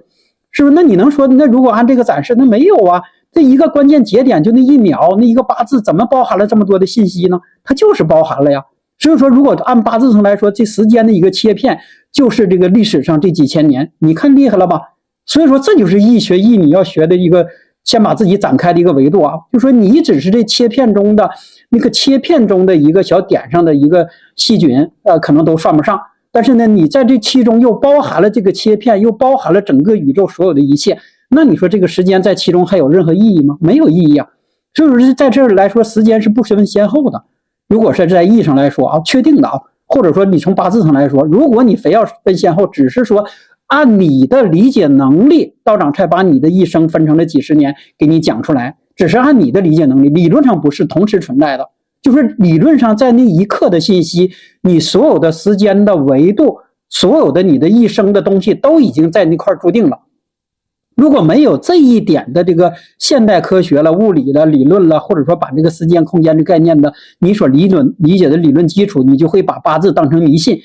是不是？那你能说，那如果按这个展示，那没有啊？这一个关键节点就那1秒，那一个八字怎么包含了这么多的信息呢？它就是包含了呀。所以说，如果按八字上来说，这时间的一个切片就是这个历史上这几千年，你看厉害了吧？所以说，这就是易学易你要学的一个，先把自己展开的一个维度啊。就说你只是这切片中的那个切片中的一个小点上的一个细菌，可能都算不上。但是呢，你在这其中又包含了这个切片，又包含了整个宇宙所有的一切。那你说这个时间在其中还有任何意义吗？没有意义啊。所以说在这儿来说，时间是不分先后的。如果是在意义上来说啊，确定的啊，或者说你从八字上来说，如果你非要分先后，只是说按你的理解能力，道长才把你的一生分成了几十年给你讲出来，只是按你的理解能力，理论上不是同时存在的。就是理论上在那一刻的信息，你所有的时间的维度，所有的你的一生的东西都已经在那块注定了。如果没有这一点的这个现代科学了、物理的理论了，或者说把这个时间空间的概念的你所理解的理论基础，你就会把八字当成迷信，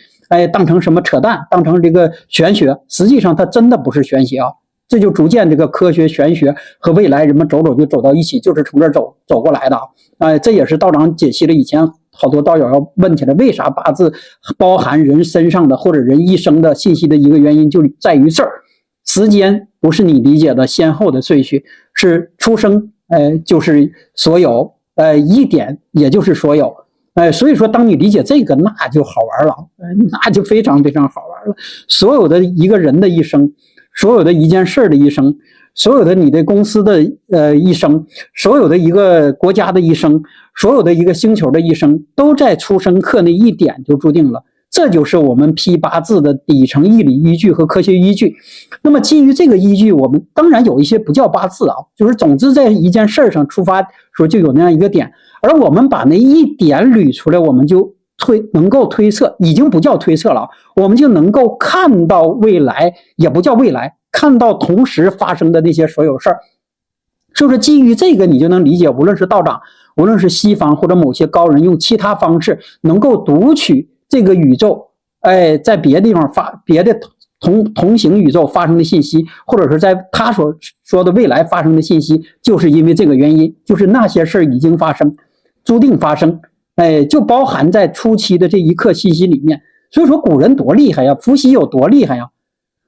当成什么扯淡，当成这个玄学。实际上它真的不是玄学啊。这就逐渐这个科学玄学和未来人们走就走到一起，就是从这儿走过来的啊。这也是道长解析了以前好多道友要问起来，为啥八字包含人身上的或者人一生的信息的一个原因，就在于这儿。时间不是你理解的先后的顺序，是出生就是所有，一点也就是所有。所以说当你理解这个，那就好玩了，那就非常非常好玩了。所有的一个人的一生，所有的一件事的一生，所有的你的公司的一生，所有的一个国家的一生，所有的一个星球的一生，都在出生刻那一点就注定了。这就是我们批八字的底层义理依据和科学依据。那么基于这个依据，我们当然有一些不叫八字啊，就是总之在一件事上出发说就有那样一个点，而我们把那一点捋出来，我们就能够推测，已经不叫推测了，我们就能够看到未来，也不叫未来，看到同时发生的那些所有事儿。是不是基于这个你就能理解，无论是道长，无论是西方或者某些高人用其他方式能够读取这个宇宙，在别的地方别的同行宇宙发生的信息，或者是在他所说的未来发生的信息，就是因为这个原因，就是那些事已经发生，注定发生，就包含在初期的这一刻信息里面。所以说古人多厉害呀，伏羲有多厉害呀？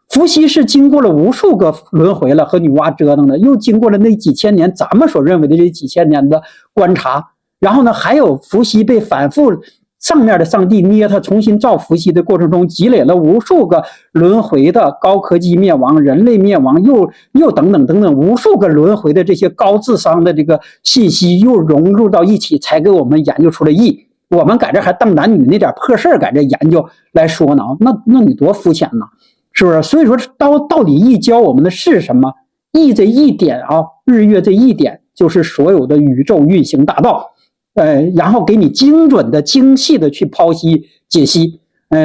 伏羲是经过了无数个轮回了，和女娲折腾的，又经过了那几千年咱们所认为的这几千年的观察，然后呢，还有伏羲被反复上面的上帝捏他重新造伏羲的过程中，积累了无数个轮回的高科技灭亡、人类灭亡，又等等等等无数个轮回的这些高智商的这个信息又融入到一起，才给我们研究出了易。我们在这还当男女那点破事儿在这研究来说呢，那你多肤浅呢，是不是？所以说到底易教我们的是什么？易这一点啊，日月这一点就是所有的宇宙运行大道。然后给你精准的、精细的去剖析解析。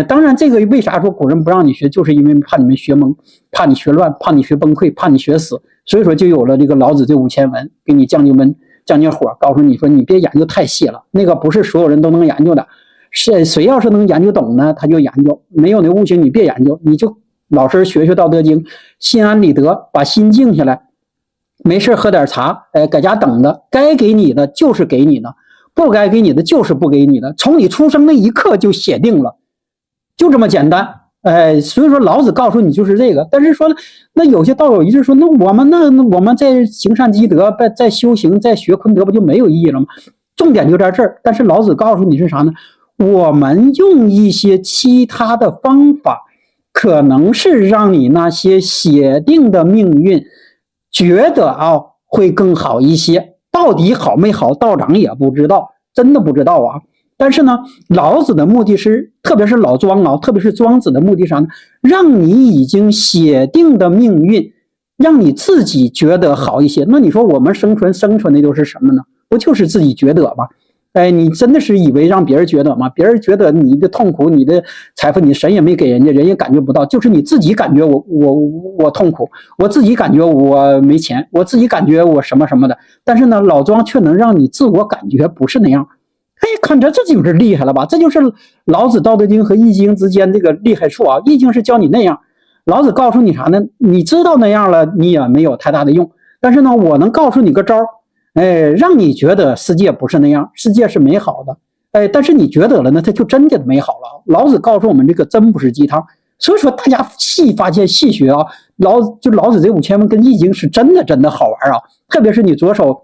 当然这个为啥说古人不让你学，就是因为怕你们学懵，怕你学乱，怕你学崩溃，怕你学死，所以说就有了这个老子这5000文，给你降降温、降降火，告诉你说你别研究太细了，那个不是所有人都能研究的，谁要是能研究懂呢，他就研究，没有那悟性你别研究，你就老实学学道德经，心安理得，把心静下来，没事喝点茶，搁家等着，该给你的就是给你的，不该给你的就是不给你的，从你出生那一刻就写定了，就这么简单。所以说老子告诉你就是这个。但是说那有些道友一直说，那我们在行善积德，在修行，在学坤德，不就没有意义了吗？重点就在这儿。但是老子告诉你是啥呢？我们用一些其他的方法，可能是让你那些写定的命运觉得会更好一些。到底好没好，道长也不知道，真的不知道啊。但是呢，老子的目的是，特别是老庄特别是庄子的目的啥呢？让你已经写定的命运，让你自己觉得好一些。那你说我们生存的就是什么呢？不就是自己觉得吗？你真的是以为让别人觉得吗？别人觉得你的痛苦、你的财富，你神也没给人家，人也感觉不到，就是你自己感觉我痛苦，我自己感觉我没钱，我自己感觉我什么什么的。但是呢，老庄却能让你自我感觉不是那样。看这就是厉害了吧？这就是老子《道德经》和《易经》之间这个厉害处啊！《易经》是教你那样，老子告诉你啥呢？你知道那样了，你也没有太大的用。但是呢，我能告诉你个招，让你觉得世界不是那样，世界是美好的。但是你觉得了呢，它就真的美好了。老子告诉我们，这个真不是鸡汤。所以说，大家细发现、细学啊，老子这5000文跟《易经》是真的好玩啊！特别是你左手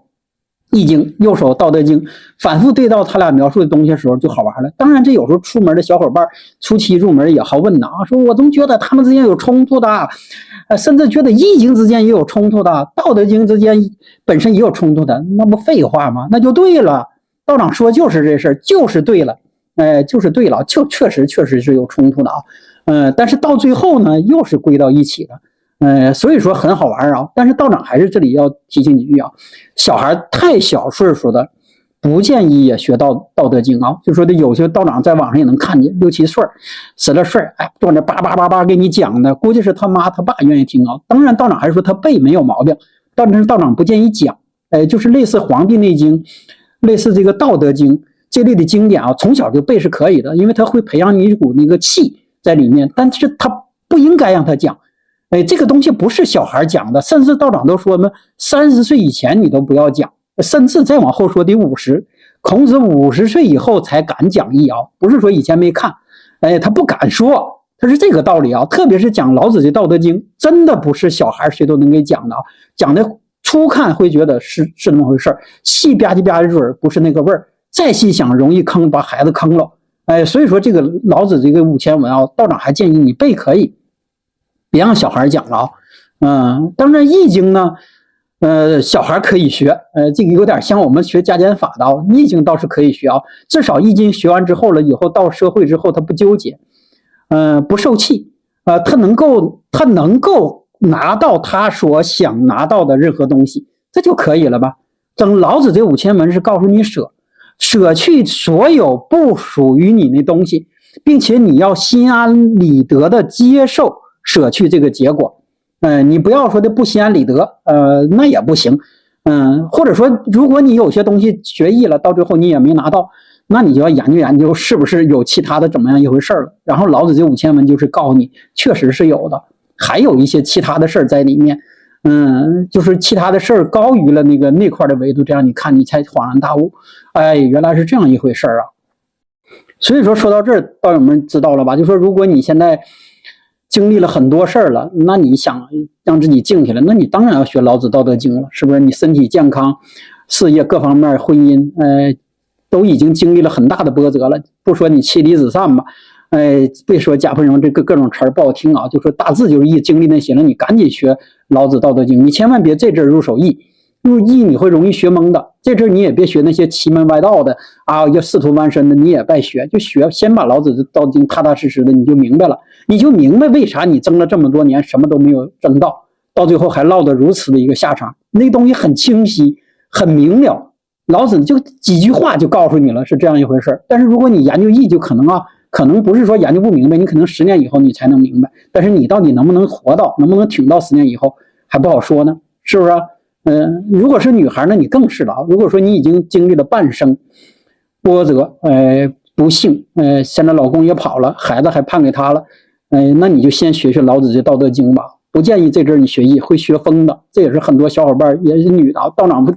易经，右手道德经，反复对照他俩描述的东西的时候就好玩了。当然这有时候出门的小伙伴初期入门也好问呐，说我总觉得他们之间有冲突的，甚至觉得易经之间也有冲突的，道德经之间本身也有冲突的，那不废话吗？那就对了，道长说就是这事儿，就是对了，就是对了，就确实是有冲突的但是到最后呢又是归到一起的。所以说很好玩啊，但是道长还是这里要提醒几句啊，小孩太小岁数的不建议也学道德经啊，就说的有些道长在网上也能看见6、7岁10来岁，坐那叭给你讲的，估计是他妈他爸愿意听啊。当然道长还是说他背没有毛病，但是道长不建议讲，就是类似《黄帝内经》，类似这个《道德经》这类的经典啊，从小就背是可以的，因为他会培养你一股那个气在里面，但是他不应该让他讲。这个东西不是小孩讲的，甚至道长都说呢，30岁以前你都不要讲，甚至再往后说得50，孔子50岁以后才敢讲义啊，不是说以前没看，他不敢说，他是这个道理啊。特别是讲老子的《道德经》，真的不是小孩谁都能给讲的啊，讲的初看会觉得是那么回事，细吧唧嘴不是那个味儿，再细想容易把孩子坑了。所以说这个老子这个5000文啊，道长还建议你背可以。别让小孩讲了当然易经呢，小孩可以学，这个有点像我们学加减法的易经倒是可以学啊，至少易经学完之后了，以后到社会之后他不纠结，不受气，他能够拿到他所想拿到的任何东西，这就可以了吧？等老子这5000文是告诉你舍去所有不属于你的东西，并且你要心安理得的接受舍去这个结果，你不要说的不心安理得，那也不行，或者说如果你有些东西学艺了，到最后你也没拿到，那你就要研究是不是有其他的怎么样一回事了。然后老子这5000文就是告诉你，确实是有的，还有一些其他的事儿在里面，就是其他的事儿高于了那块的维度，这样你看你才恍然大悟，原来是这样一回事啊。所以说到这儿，道友们知道了吧？就说如果你现在经历了很多事儿了，那你想让自己静下来，那你当然要学老子《道德经》了，是不是？你身体健康、事业各方面、婚姻，都已经经历了很大的波折了。不说你妻离子散吧，别说贾凤荣这各种词儿不好听啊，就说大致就是经历那些了，你赶紧学老子《道德经》，你千万别这阵入手易。入易你会容易学懵的，这阵你也别学那些奇门外道的啊，要仕途翻身的，你也别学，就学先把老子的道经踏踏实实的，你就明白了，你就明白为啥你争了这么多年什么都没有争到，到最后还落得如此的一个下场。那东西很清晰，很明了，老子就几句话就告诉你了是这样一回事。但是如果你研究易，就可能不是说研究不明白，你可能10年以后你才能明白，但是你到底能不能活到，能不能挺到10年以后还不好说呢，是不是啊？如果是女孩呢，你更是了。如果说你已经经历了半生波折，不幸，现在老公也跑了，孩子还判给他了，那你就先学学老子这《道德经》吧。不建议这阵你学易，会学疯的。这也是很多小伙伴，也是女的道长不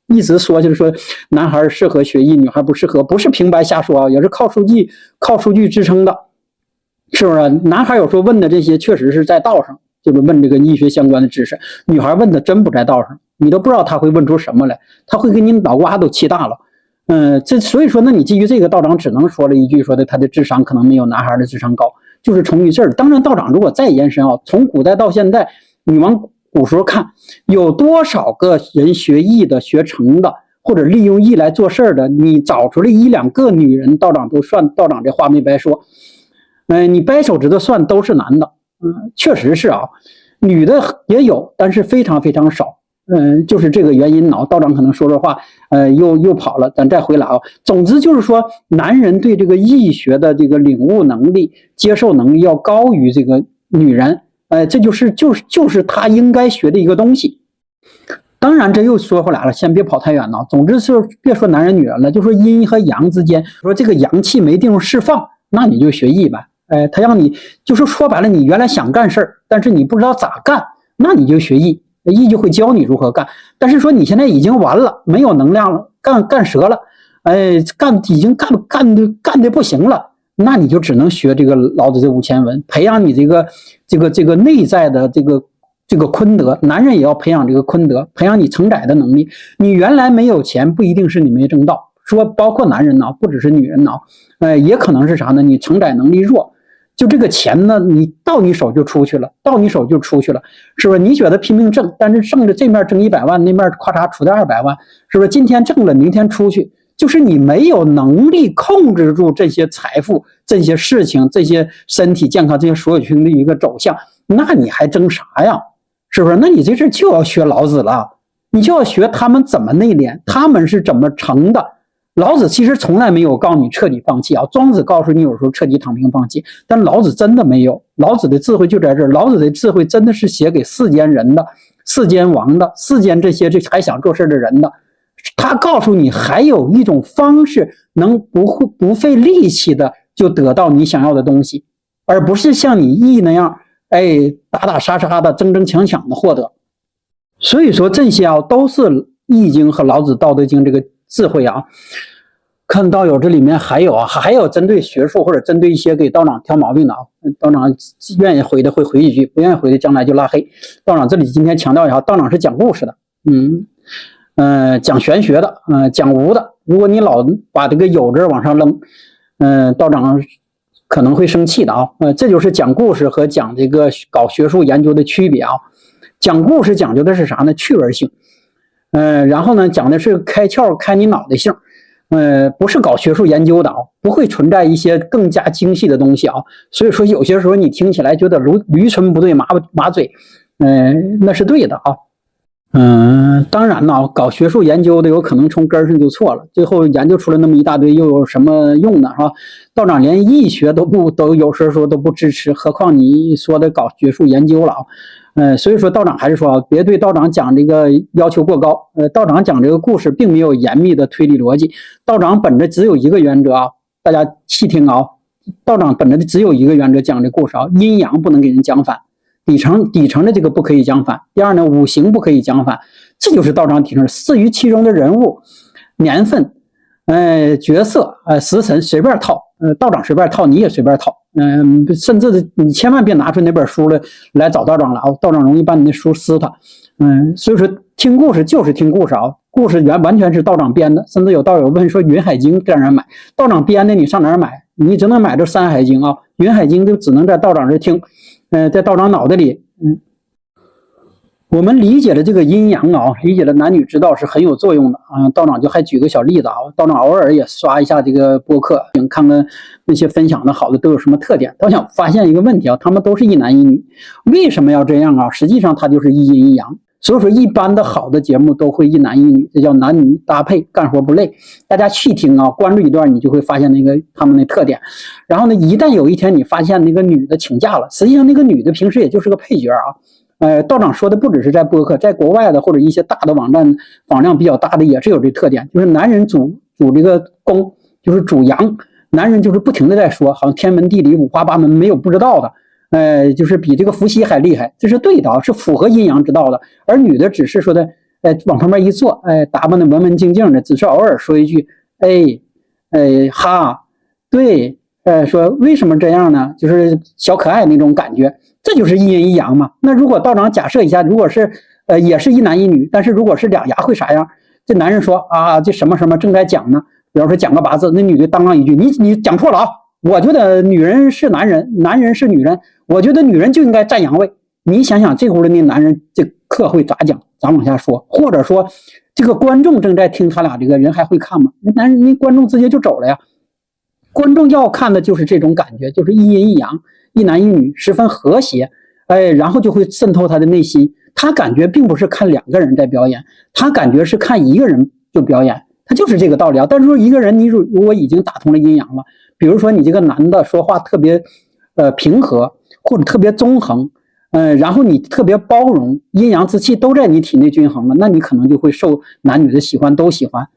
一直说，就是说男孩适合学易，女孩不适合，不是平白瞎说啊，也是靠数据支撑的，是不是？男孩有时候问的这些确实是在道上，就是问这个医学相关的知识，女孩问的真不在道上，你都不知道他会问出什么来，他会给你脑瓜都气大了。所以说，那你基于这个，道长只能说了一句，说的他的智商可能没有男孩的智商高，就是从于这儿。当然，道长如果再延伸啊，从古代到现在，你往古时候看，有多少个人学易的、学成的，或者利用易来做事的，你找出来1、2个女人，道长都算，道长这话没白说。你掰手指头算都是男的，确实是啊，女的也有，但是非常非常少。就是这个原因呢，道长可能说这话，又跑了，咱再回来啊。总之就是说，男人对这个易学的这个领悟能力、接受能力要高于这个女人，这就是他应该学的一个东西。当然，这又说回来了，先别跑太远了。总之是别说男人女人了，就说阴和阳之间，说这个阳气没地方释放，那你就学易呗。他让你就是说白了，你原来想干事儿，但是你不知道咋干，那你就学易。易就会教你如何干，但是说你现在已经完了，没有能量了，干折了，已经干的不行了，那你就只能学这个老子这5000文，培养你这个内在的这个坤德。男人也要培养这个坤德，培养你承载的能力。你原来没有钱，不一定是你没挣到，说包括男人呢，不只是女人呢，也可能是啥呢？你承载能力弱。就这个钱呢，你到你手就出去了，是不是？你觉得拼命挣，但是挣的这面挣100万，那面咔嚓出的200万，是不是？今天挣了，明天出去，就是你没有能力控制住这些财富、这些事情、这些身体健康、这些所有群的一个走向，那你还争啥呀？是不是？那你这事就要学老子了，你就要学他们怎么内敛，他们是怎么成的。老子其实从来没有告诉你彻底放弃啊，庄子告诉你有时候彻底躺平放弃，但老子真的没有。老子的智慧就在这儿，老子的智慧真的是写给世间人的、世间王的、世间这些还想做事的人的。他告诉你还有一种方式能不费力气的就得到你想要的东西，而不是像你易那样，打杀的、争抢的获得。所以说这些啊，都是易经和老子道德经这个智慧啊。看道友这里面还有针对学术或者针对一些给道长挑毛病的啊，道长愿意回的会回一句，不愿意回的将来就拉黑。道长这里今天强调一下，道长是讲故事的，讲玄学的，讲无的。如果你老把这个有字往上扔，道长可能会生气的啊。这就是讲故事和讲这个搞学术研究的区别啊。讲故事讲究的是啥呢？趣味性。然后呢，讲的是开窍开你脑袋性。不是搞学术研究的啊，不会存在一些更加精细的东西啊。所以说有些时候你听起来觉得驴唇不对马嘴，那是对的啊。当然呢，搞学术研究的有可能从根上就错了，最后研究出来那么一大堆，又有什么用呢？是吧？道长连易学都有时候都不支持，何况你说的搞学术研究了啊？所以说道长还是说别对道长讲这个要求过高。道长讲这个故事并没有严密的推理逻辑，道长本着只有一个原则啊，大家细听啊，道长本着的只有一个原则讲这故事啊，阴阳不能给人讲反。底层的这个不可以讲反。第二呢，五行不可以讲反，这就是道长底层。至于其中的人物、年份、角色、时辰随便套，道长随便套，你也随便套。甚至你千万别拿出那本书来找道长了啊，道长容易把你的书撕它。所以说听故事就是听故事啊，故事完全是道长编的。甚至有道友问说《云海经》在哪买？道长编的你上哪儿买？你只能买这《山海经》啊，《云海经》就只能在道长这听。在道长脑袋里，我们理解了这个阴阳啊，理解了男女之道是很有作用的啊。道长就还举个小例子啊，道长偶尔也刷一下这个播客，看看那些分享的好的都有什么特点。道长发现一个问题啊，他们都是一男一女，为什么要这样啊？实际上它就是一阴一阳。所以说一般的好的节目都会一男一女，这叫男女搭配，干活不累。大家去听啊，关注一段你就会发现那个他们的特点。然后呢，一旦有一天你发现那个女的请假了，实际上那个女的平时也就是个配角啊。道长说的不只是在播客，在国外的或者一些大的网站访量比较大的也是有这特点，就是男人主这个公，就是主阳，男人就是不停的在说，好像天文地理五花八门没有不知道的。就是比这个伏羲还厉害，这是对的，是符合阴阳之道的。而女的只是说的，往旁边一坐，打扮的文文静静的，只是偶尔说一句，哈，对，说为什么这样呢？就是小可爱那种感觉，这就是一阴一阳嘛。那如果道长假设一下，如果是也是一男一女，但是如果是俩牙会啥样？这男人说啊，这什么什么正在讲呢？比方说讲个八字，那女的当一句，你讲错了啊！我觉得女人是男人，男人是女人。我觉得女人就应该占阳位。你想想这屋的那男人，这课会咋讲？咋往下说？或者说，这个观众正在听他俩这个人还会看吗？那观众直接就走了呀。观众要看的就是这种感觉，就是一阴一阳，一男一女，十分和谐。然后就会渗透他的内心。他感觉并不是看两个人在表演，他感觉是看一个人就表演，他就是这个道理啊。但是说一个人，你如果已经打通了阴阳了，比如说你这个男的说话特别平和，或者特别中衡，然后你特别包容，阴阳之气都在你体内均衡了，那你可能就会受男女的喜欢，都喜欢。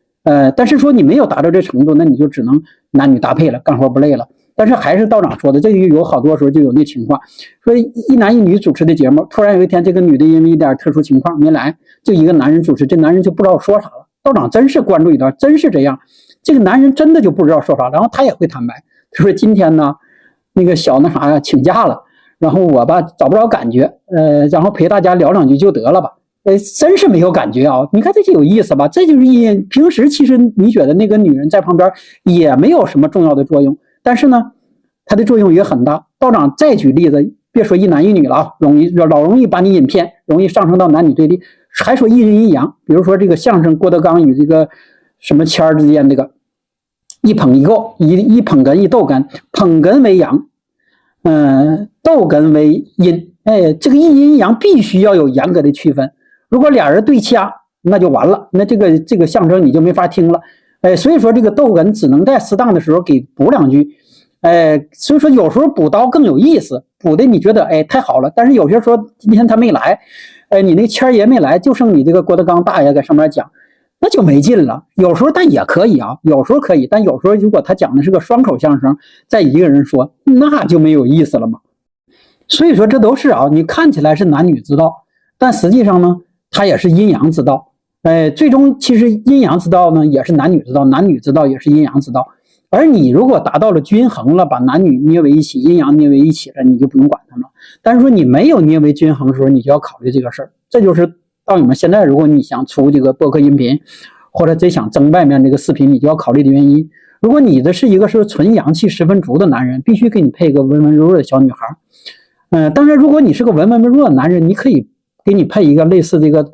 但是说你没有达到这程度，那你就只能男女搭配了，干活不累了。但是还是道长说的，这有好多时候就有那情况，说一男一女主持的节目，突然有一天这个女的因为一点特殊情况没来，就一个男人主持，这男人就不知道说啥了。道长真是关注一段，真是这样，这个男人真的就不知道说啥，然后他也会坦白，他说今天呢，那个小那啥呀请假了，然后我吧找不着感觉，然后陪大家聊两句就得了吧。真是没有感觉啊！你看这就有意思吧？这就是平时其实你觉得那个女人在旁边也没有什么重要的作用，但是呢，它的作用也很大。道长再举例子，别说一男一女了啊，老容易把你引偏，容易上升到男女对立。还说一阴一阳，比如说这个相声郭德纲与这个什么谦儿之间，这个一捧一逗，一捧哏一逗哏，捧哏为阳，逗哏为阴。这个一阴一阳必须要有严格的区分。如果俩人对掐，那就完了，那这个相声你就没法听了。所以说这个逗哏只能在适当的时候给补两句。所以说有时候补刀更有意思，补的你觉得太好了。但是有些说今天他没来，你那谦爷没来，就剩你这个郭德纲大爷在上面讲，那就没劲了。有时候但也可以啊，有时候可以，但有时候如果他讲的是个双口相声，再一个人说，那就没有意思了嘛。所以说这都是啊，你看起来是男女之道，但实际上呢，它也是阴阳之道。最终其实阴阳之道呢也是男女之道，男女之道也是阴阳之道。而你如果达到了均衡了，把男女捏为一起，阴阳捏为一起了，你就不用管他们了。但是说你没有捏为均衡的时候，你就要考虑这个事儿。这就是道友们现在如果你想出这个播客音频，或者真想增外面这个视频，你就要考虑的原因。如果你的是一个是纯阳气十分足的男人，必须给你配一个文文弱弱的小女孩。当然如果你是个文文弱的男人，你可以给你配一个类似这个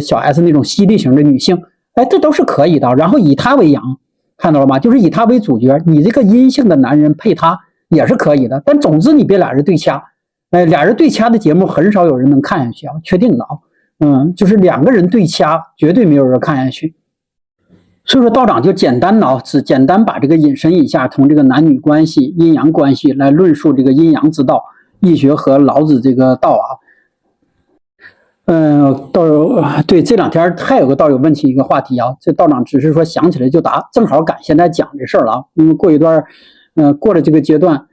小 S 那种犀利型的女性，这都是可以的。然后以她为阳，看到了吗？就是以她为主角，你这个阴性的男人配她也是可以的。但总之你别俩人对掐，俩人对掐的节目很少有人能看下去啊，确定的啊。就是两个人对掐，绝对没有人看下去。所以说道长就简单的只简单把这个引申一下，从这个男女关系、阴阳关系来论述这个阴阳之道。易学和老子这个道啊，道友对这两天还有个道友问起一个话题啊，这道长只是说想起来就答，正好赶现在讲这事儿了啊，因为过一段过了这个阶段，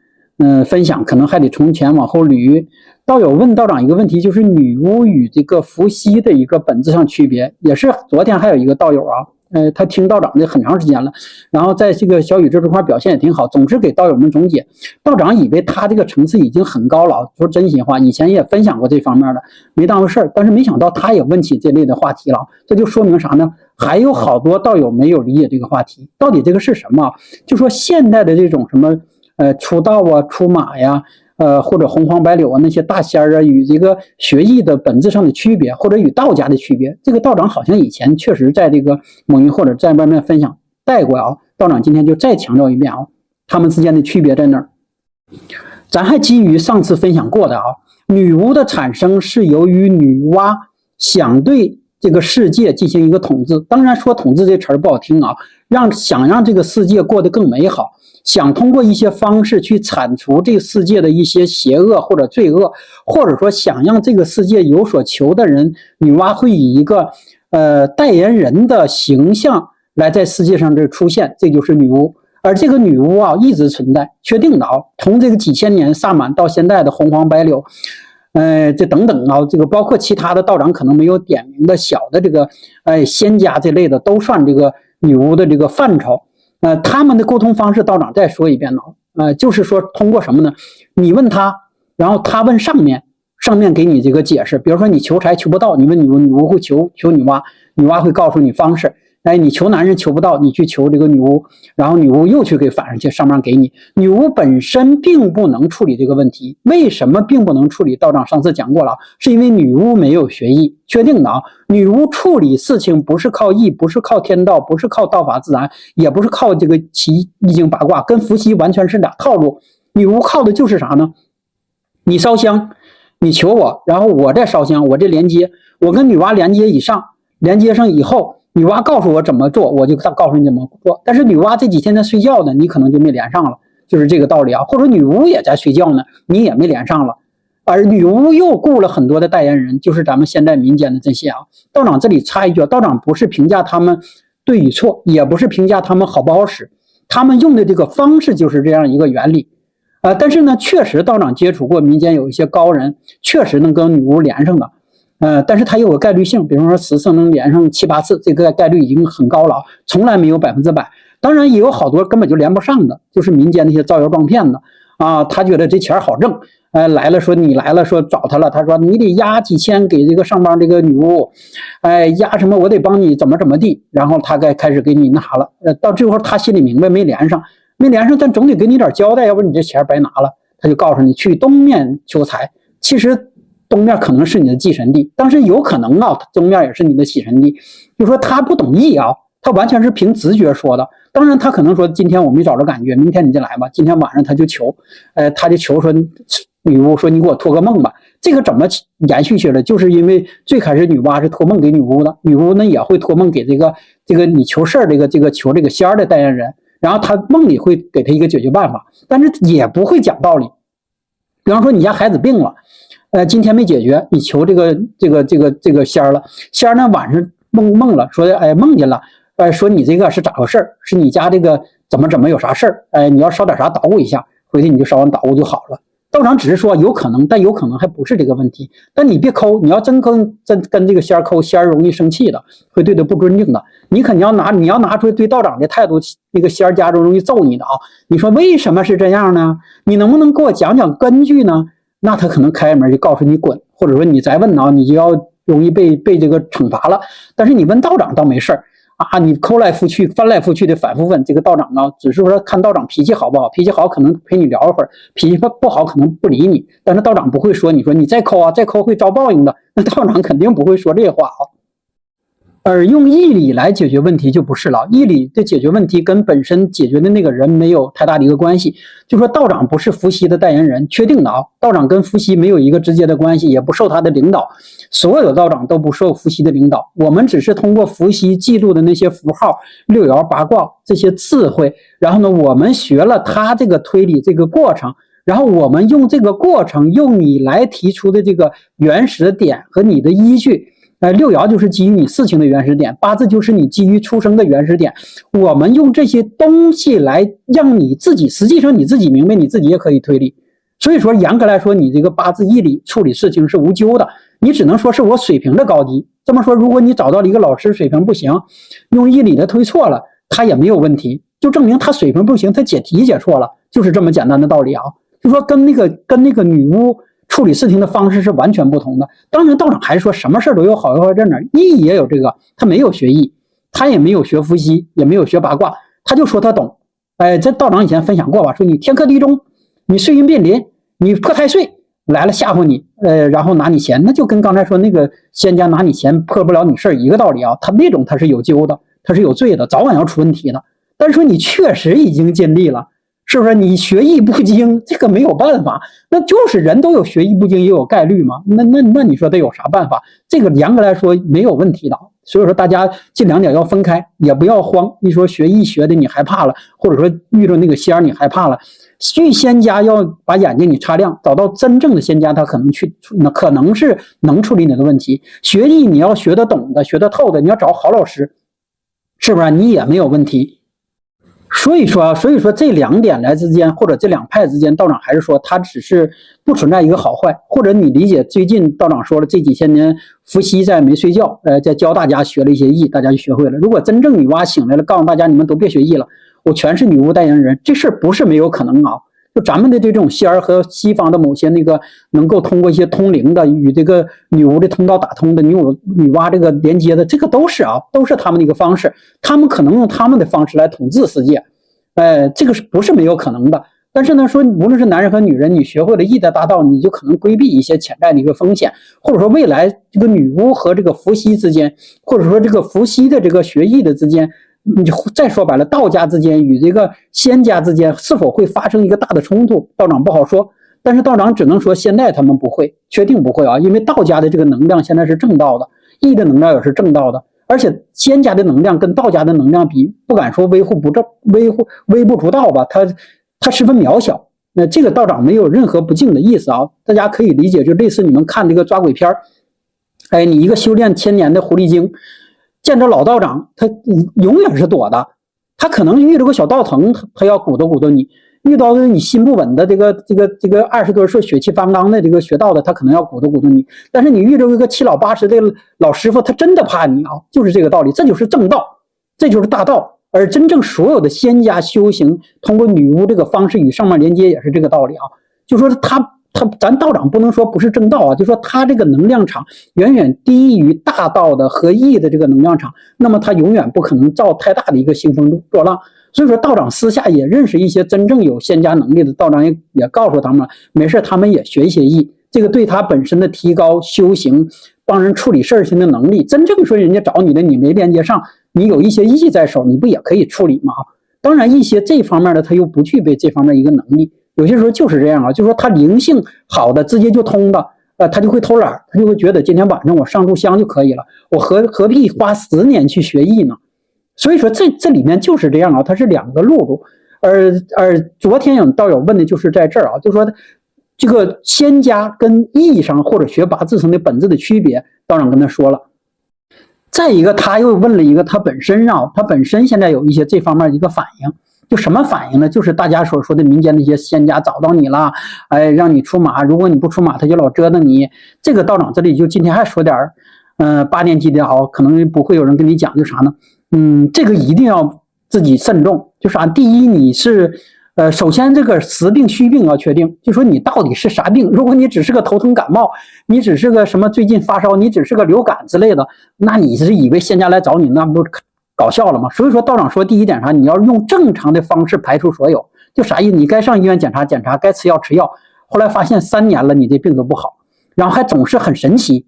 分享可能还得从前往后捋。道友问道长一个问题，就是女巫与这个伏羲的一个本质上区别，也是昨天还有一个道友啊。他听道长的很长时间了，然后在这个小宇宙这块表现也挺好，总是给道友们总结。道长以为他这个层次已经很高了，说真心话，以前也分享过这方面的，没当回事儿。但是没想到他也问起这类的话题了，这就说明啥呢？还有好多道友没有理解这个话题，到底这个是什么？就说现代的这种什么出道啊、出马呀。或者红黄白柳啊，那些大仙啊，与这个学艺的本质上的区别，或者与道家的区别，这个道长好像以前确实在这个某音或者在外面分享带过啊。道长今天就再强调一遍啊，他们之间的区别在哪儿？咱还基于上次分享过的啊，女巫的产生是由于女娲想对这个世界进行一个统治。当然说统治这词儿不好听啊，想让这个世界过得更美好，想通过一些方式去铲除这个世界的一些邪恶或者罪恶，或者说想让这个世界有所求的人，女娲会以一个代言人的形象来在世界上这出现，这就是女巫。而这个女巫啊一直存在，确定的啊，从这个几千年萨满到现在的红黄白柳，这等等啊，这个包括其他的道长可能没有点名的小的这个仙家这类的都算这个女巫的这个范畴。他们的沟通方式道长再说一遍呢，就是说通过什么呢？你问他，然后他问上面，上面给你这个解释。比如说你求财求不到，你问女巫，女巫会求女娲，女娲会告诉你方式。你求男人求不到，你去求这个女巫，然后女巫又去给反上去，上面给你。女巫本身并不能处理这个问题，为什么并不能处理？道长上次讲过了，是因为女巫没有学艺，确定的啊。女巫处理事情不是靠艺，不是靠天道，不是靠道法自然，也不是靠这个奇易经八卦，跟伏羲完全是俩套路。女巫靠的就是啥呢？你烧香，你求我，然后我再烧香，我这连接，我跟女娲连接以上，连接上以后。女娲告诉我怎么做，我就告诉你怎么做。但是女娲这几天在睡觉呢，你可能就没连上了，就是这个道理啊。或者女巫也在睡觉呢，你也没连上了。而女巫又雇了很多的代言人，就是咱们现在民间的这些啊。道长这里插一句，道长不是评价他们对与错，也不是评价他们好不好使，他们用的这个方式就是这样一个原理。但是呢，确实道长接触过民间有一些高人，确实能跟女巫连上的。但是它有个概率性，比方说10次能连上7、8次，这个概率已经很高了，从来没有100%。当然也有好多根本就连不上的，就是民间那些造谣撞骗的啊，他觉得这钱好挣，来了说你来了说找他了，他说你得押几千给这个上班这个女巫，押什么我得帮你怎么地，然后他开始给你拿了，到最后他心里明白没连上，但总得给你点交代，要不你这钱白拿了，他就告诉你去东面求财，其实。东面可能是你的祭神地，但是有可能啊，东面也是你的喜神地。就说他不懂艺啊，他完全是凭直觉说的。当然，他可能说今天我没找着感觉，明天你就来吧。今天晚上他就求，他就求说女巫说你给我托个梦吧。这个怎么延续下来？就是因为最开始女娲是托梦给女巫的，女巫呢也会托梦给这个你求事儿这个求这个仙儿的代言人，然后他梦里会给他一个解决办法，但是也不会讲道理。比方说你家孩子病了。今天没解决，你求这个仙儿了，仙儿呢晚上梦了，说梦见了，说你这个是咋回事？是你家这个怎么有啥事儿？你要烧点啥捣鼓一下，回去你就烧完捣鼓就好了。道长只是说有可能，但有可能还不是这个问题。但你别抠，你要真跟这个仙儿抠，仙儿容易生气的，会对他不尊敬的。你要拿出对道长的态度，那个仙儿家中容易揍你的啊！你说为什么是这样呢？你能不能给我讲讲根据呢？那他可能开门就告诉你滚，或者说你再问啊，你就要容易被这个惩罚了。但是你问道长倒没事儿啊，你抠来覆去、翻来覆去的反复问这个道长啊，只是说看道长脾气好不好，脾气好可能陪你聊一会儿，脾气不好可能不理你。但是道长不会说你说你再抠啊，再抠会遭报应的，那道长肯定不会说这话啊。而用义理来解决问题就不是了，义理的解决问题跟本身解决的那个人没有太大的一个关系。就说道长不是伏羲的代言人，确定的啊，道长跟伏羲没有一个直接的关系，也不受他的领导，所有道长都不受伏羲的领导，我们只是通过伏羲记录的那些符号、六爻八卦这些智慧，然后呢，我们学了他这个推理这个过程，然后我们用这个过程，用你来提出的这个原始点和你的依据。六爻就是基于你事情的原始点，八字就是你基于出生的原始点。我们用这些东西来让你自己，实际上你自己明白，你自己也可以推理。所以说，严格来说，你这个八字义理处理事情是无咎的，你只能说是我水平的高低。这么说，如果你找到了一个老师水平不行，用义理的推错了，他也没有问题，就证明他水平不行，他解题解错了，就是这么简单的道理啊。就说跟那个女巫处理事情的方式是完全不同的。当然道长还说什么事都有好有坏在哪，义也有这个，他没有学义，他也没有学伏羲，也没有学八卦，他就说他懂。这道长以前分享过吧，说你天克地中，你岁运并临，你破太岁来了吓唬你，然后拿你钱，那就跟刚才说那个仙家拿你钱破不了你事一个道理啊。他那种他是有咎的，他是有罪的，早晚要出问题的。但是说你确实已经尽力了，是不是？你学艺不精，这个没有办法，那就是人都有学艺不精也有概率嘛。那你说得有啥办法？这个严格来说没有问题的。所以说大家这两点要分开，也不要慌。一说学艺学的你害怕了，或者说遇到那个仙儿你害怕了，去仙家要把眼睛你擦亮，找到真正的仙家，他可能是能处理你的问题。学艺你要学得懂的，学得透的，你要找好老师，是不是？你也没有问题。所以说这两点来之间，或者这两派之间，道长还是说他只是不存在一个好坏，或者你理解最近道长说了这几千年伏羲在没睡觉，在教大家学了一些艺，大家就学会了。如果真正女娲醒来了，告诉大家你们都别学艺了，我全是女巫代言人，这事不是没有可能啊。就咱们的这种仙儿和西方的某些那个能够通过一些通灵的与这个女巫的通道打通的女娲这个连接的，这个都是他们的一个方式，他们可能用他们的方式来统治世界，这个不是没有可能的。但是呢，说无论是男人和女人，你学会了艺的大道，你就可能规避一些潜在的一个风险，或者说未来这个女巫和这个伏羲之间，或者说这个伏羲的这个学艺的之间。你再说白了，道家之间与这个仙家之间是否会发生一个大的冲突，道长不好说。但是道长只能说现在他们不会，确定不会啊，因为道家的这个能量现在是正道的，义的能量也是正道的，而且仙家的能量跟道家的能量比，不敢说微不足道吧，它十分渺小。那这个道长没有任何不敬的意思啊，大家可以理解，就类似你们看这个抓鬼片你一个修炼1000年的狐狸精。见着老道长，他永远是躲的，他可能遇到个小道童，他要鼓捣你；遇到你心不稳的这个20多岁血气方刚的这个学道的，他可能要鼓捣你。但是你遇到一个7老80的老师傅，他真的怕你啊，就是这个道理，这就是正道，这就是大道。而真正所有的仙家修行，通过女巫这个方式与上面连接，也是这个道理啊。就说咱道长不能说不是正道啊，就说他这个能量场远远低于大道的和义的这个能量场，那么他永远不可能造太大的一个兴风作浪。所以说道长私下也认识一些真正有仙家能力的，道长也告诉他们没事他们也学一些艺，这个对他本身的提高修行帮人处理事情的能力，真正说人家找你的你没连接上，你有一些艺在手，你不也可以处理吗？当然一些这方面的他又不具备这方面一个能力，有些时候就是这样啊，就是说他灵性好的直接就通的，他就会偷懒，他就会觉得今天晚上我上炷香就可以了，我何必花10年去学艺呢？所以说这里面就是这样啊，它是两个路路。而昨天有道友问的就是在这儿啊，就是说这个仙家跟艺上或者学八字上的本质的区别，道长跟他说了。再一个他又问了一个他本身现在有一些这方面的一个反应。就什么反应呢？就是大家所说的民间的一些仙家找到你了，让你出马，如果你不出马，他就老折腾你。这个道长这里就今天还说点8年级的可能不会有人跟你讲，就啥呢？这个一定要自己慎重。就啥？第一，你是首先这个实病虚病要确定，就说你到底是啥病。如果你只是个头疼感冒，你只是个什么最近发烧，你只是个流感之类的，那你是以为仙家来找你，那不是搞笑了吗？所以说道长说第一点啥，你要用正常的方式排除所有。就啥意思？你该上医院检查，该吃药吃药，后来发现3年了你这病都不好，然后还总是很神奇，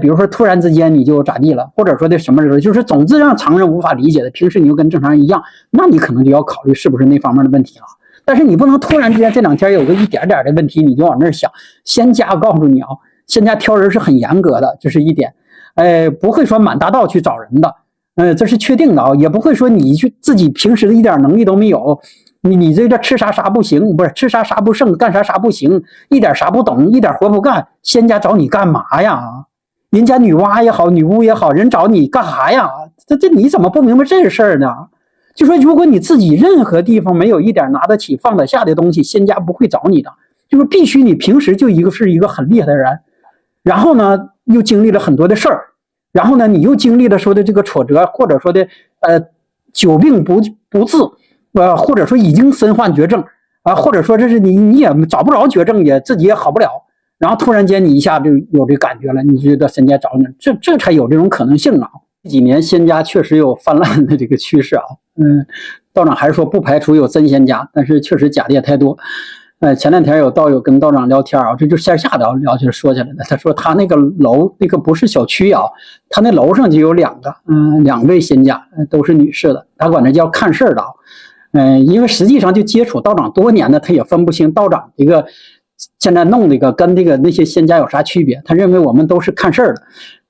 比如说突然之间你就咋地了，或者说的什么人，就是总之让常人无法理解的，平时你就跟正常人一样，那你可能就要考虑是不是那方面的问题了。但是你不能突然之间这2天有个一点点的问题你就往那儿想。仙家告诉你仙家挑人是很严格的，这是一点，不会说满大道去找人的。这是确定的也不会说你去自己平时的一点能力都没有，你这吃啥不行，不是吃啥不剩，干啥不行，一点啥不懂，一点活不干，仙家找你干嘛呀？人家女娲也好，女巫也好，人找你干啥呀？这你怎么不明白这事儿呢？就说如果你自己任何地方没有一点拿得起放得下的东西，仙家不会找你的。就是必须你平时是一个很厉害的人，然后呢又经历了很多的事儿。然后呢，你又经历了说的这个挫折，或者说的久病不治，或者说已经身患绝症或者说这是你也找不着绝症，也自己也好不了，然后突然间你一下就有这感觉了，你觉得仙家找你，这才有这种可能性啊。这几年仙家确实有泛滥的这个趋势道长还是说不排除有真仙家，但是确实假的也太多。前2天有道友跟道长聊天这就线下聊起来说起来的。他说他那个楼那个不是小区他那楼上就有2位仙家，都是女士的，他管这叫看事儿的因为实际上就接触道长多年的，他也分不清道长这个现在弄这个跟这个那些仙家有啥区别。他认为我们都是看事儿的，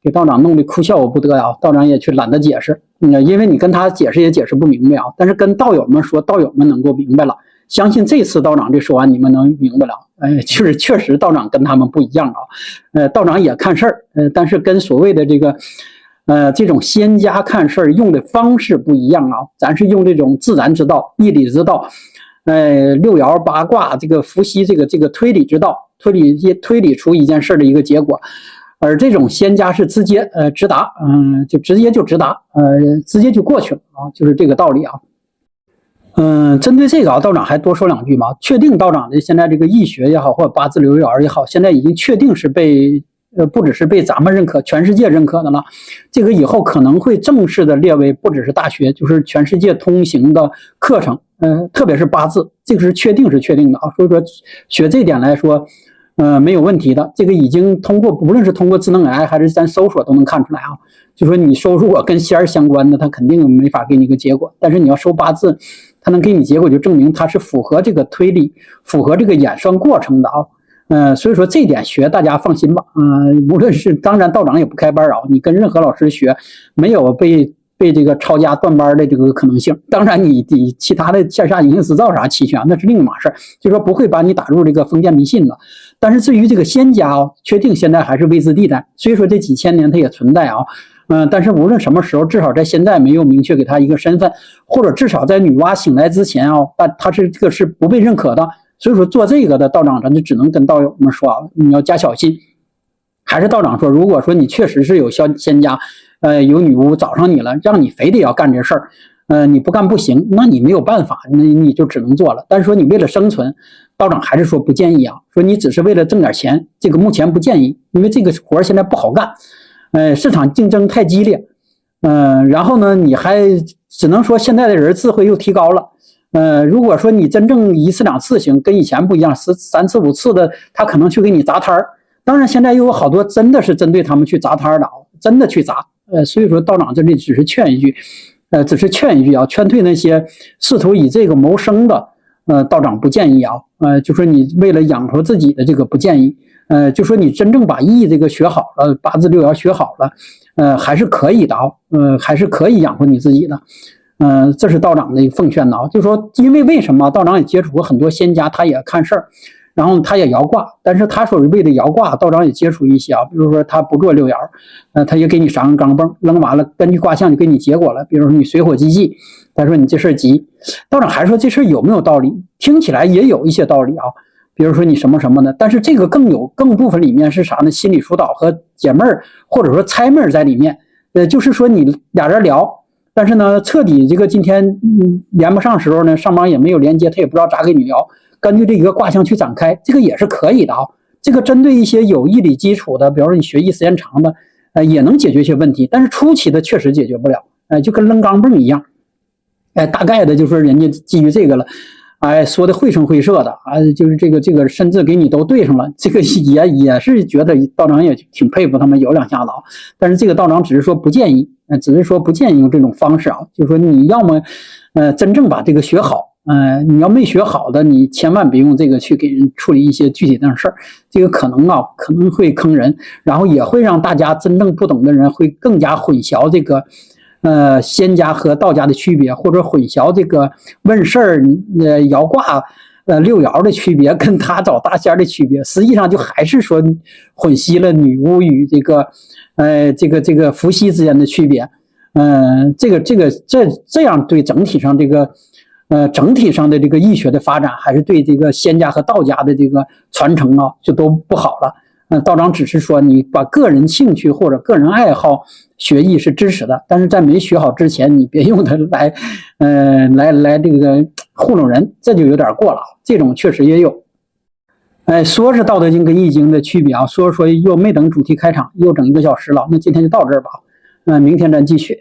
给道长弄得哭笑不得啊。道长也去懒得解释，因为你跟他解释也解释不明白啊。但是跟道友们说，道友们能够明白了。相信这次道长这说完，你们能明白了。就是确实道长跟他们不一样啊。道长也看事儿，但是跟所谓的这个这种仙家看事儿用的方式不一样啊。咱是用这种自然之道、义理之道，六爻八卦这个伏羲这个推理之道，推理出一件事的一个结果。而这种仙家是直接直达，就直达，直接就过去了啊，就是这个道理啊。针对这个啊，道长还多说两句嘛。确定道长的现在这个易学也好，或者八字六爻也好，现在已经确定是被不只是被咱们认可，全世界认可的了。这个以后可能会正式的列为不只是大学，就是全世界通行的课程。特别是八字，这个是确定的啊。所以说学这点来说，没有问题的。这个已经通过，无论是通过智能 AI 还是咱搜索都能看出来啊。就说你收如果跟仙儿相关的，他肯定没法给你个结果。但是你要收八字，他能给你结果，就证明他是符合这个推理、符合这个演算过程的啊。所以说这点学大家放心吧。无论是当然道长也不开班啊，你跟任何老师学，没有被这个抄家断班的这个可能性。当然你其他的线下营业执照啥齐全，那是另一码事，就说不会把你打入这个封建迷信的。但是至于这个仙家确定现在还是未知地带，所以说这几千年它也存在啊。但是无论什么时候，至少在现在没有明确给他一个身份，或者至少在女娲醒来之前他是这个是不被认可的。所以说做这个的道长，咱就只能跟道友们说你要加小心。还是道长说，如果说你确实是有仙家，有女巫找上你了，让你非得要干这事儿，你不干不行，那你没有办法，那你就只能做了。但是说你为了生存，道长还是说不建议啊，说你只是为了挣点钱，这个目前不建议，因为这个活现在不好干。市场竞争太激烈，然后呢，你还只能说现在的人智慧又提高了，如果说你真正一次两次行，跟以前不一样，3次5次的，他可能去给你砸摊儿。当然，现在又有好多真的是针对他们去砸摊儿的，真的去砸。所以说道长这里只是劝一句，啊，劝退那些试图以这个谋生的，道长不建议啊，就说你为了养活自己的这个不建议。就说你真正把易这个学好了，八字六爻学好了，还是可以的啊，还是可以养活你自己的，这是道长的一个奉劝的啊。就说因为什么，道长也接触过很多仙家，他也看事儿，然后他也摇卦，但是他所谓的摇卦，道长也接触一些啊，比如说他不做六爻，他也给你上个钢镚，扔完了根据卦象就给你结果了，比如说你水火既济，他说你这事急，道长还说这事有没有道理，听起来也有一些道理啊。比如说你什么什么的，但是这个更部分里面是啥呢？心理疏导和解闷儿，或者说猜闷儿在里面。就是说你俩人聊，但是呢，彻底这个今天连不上时候呢，上班也没有连接，他也不知道咋跟你聊。根据这个卦象去展开，这个也是可以的啊。这个针对一些有义理基础的，比如说你学艺时间长的，也能解决一些问题，但是初期的确实解决不了。就跟扔钢镚一样。大概的就是人家基于这个了。说的绘声绘色的啊，就是这个甚至给你都对上了，这个也是觉得道长也挺佩服他们有两下子啊。但是这个道长只是说不建议，用这种方式啊，就是说你要么真正把这个学好，你要没学好的，你千万别用这个去给人处理一些具体的事儿，这个可能会坑人，然后也会让大家真正不懂的人会更加混淆这个。仙家和道家的区别，或者混淆这个问事儿、爻卦、六爻的区别，跟他找大仙的区别，实际上就还是说混淆了女巫与这个伏羲之间的区别。这样对整体上的这个易学的发展，还是对这个仙家和道家的这个传承啊，就都不好了。道长只是说你把个人兴趣或者个人爱好学艺是支持的，但是在没学好之前，你别用它来这个糊弄人，这就有点过了。这种确实也有。说是《道德经》跟《易经》的区别啊，说又没等主题开场，又整1个小时了。那今天就到这儿吧，明天咱继续。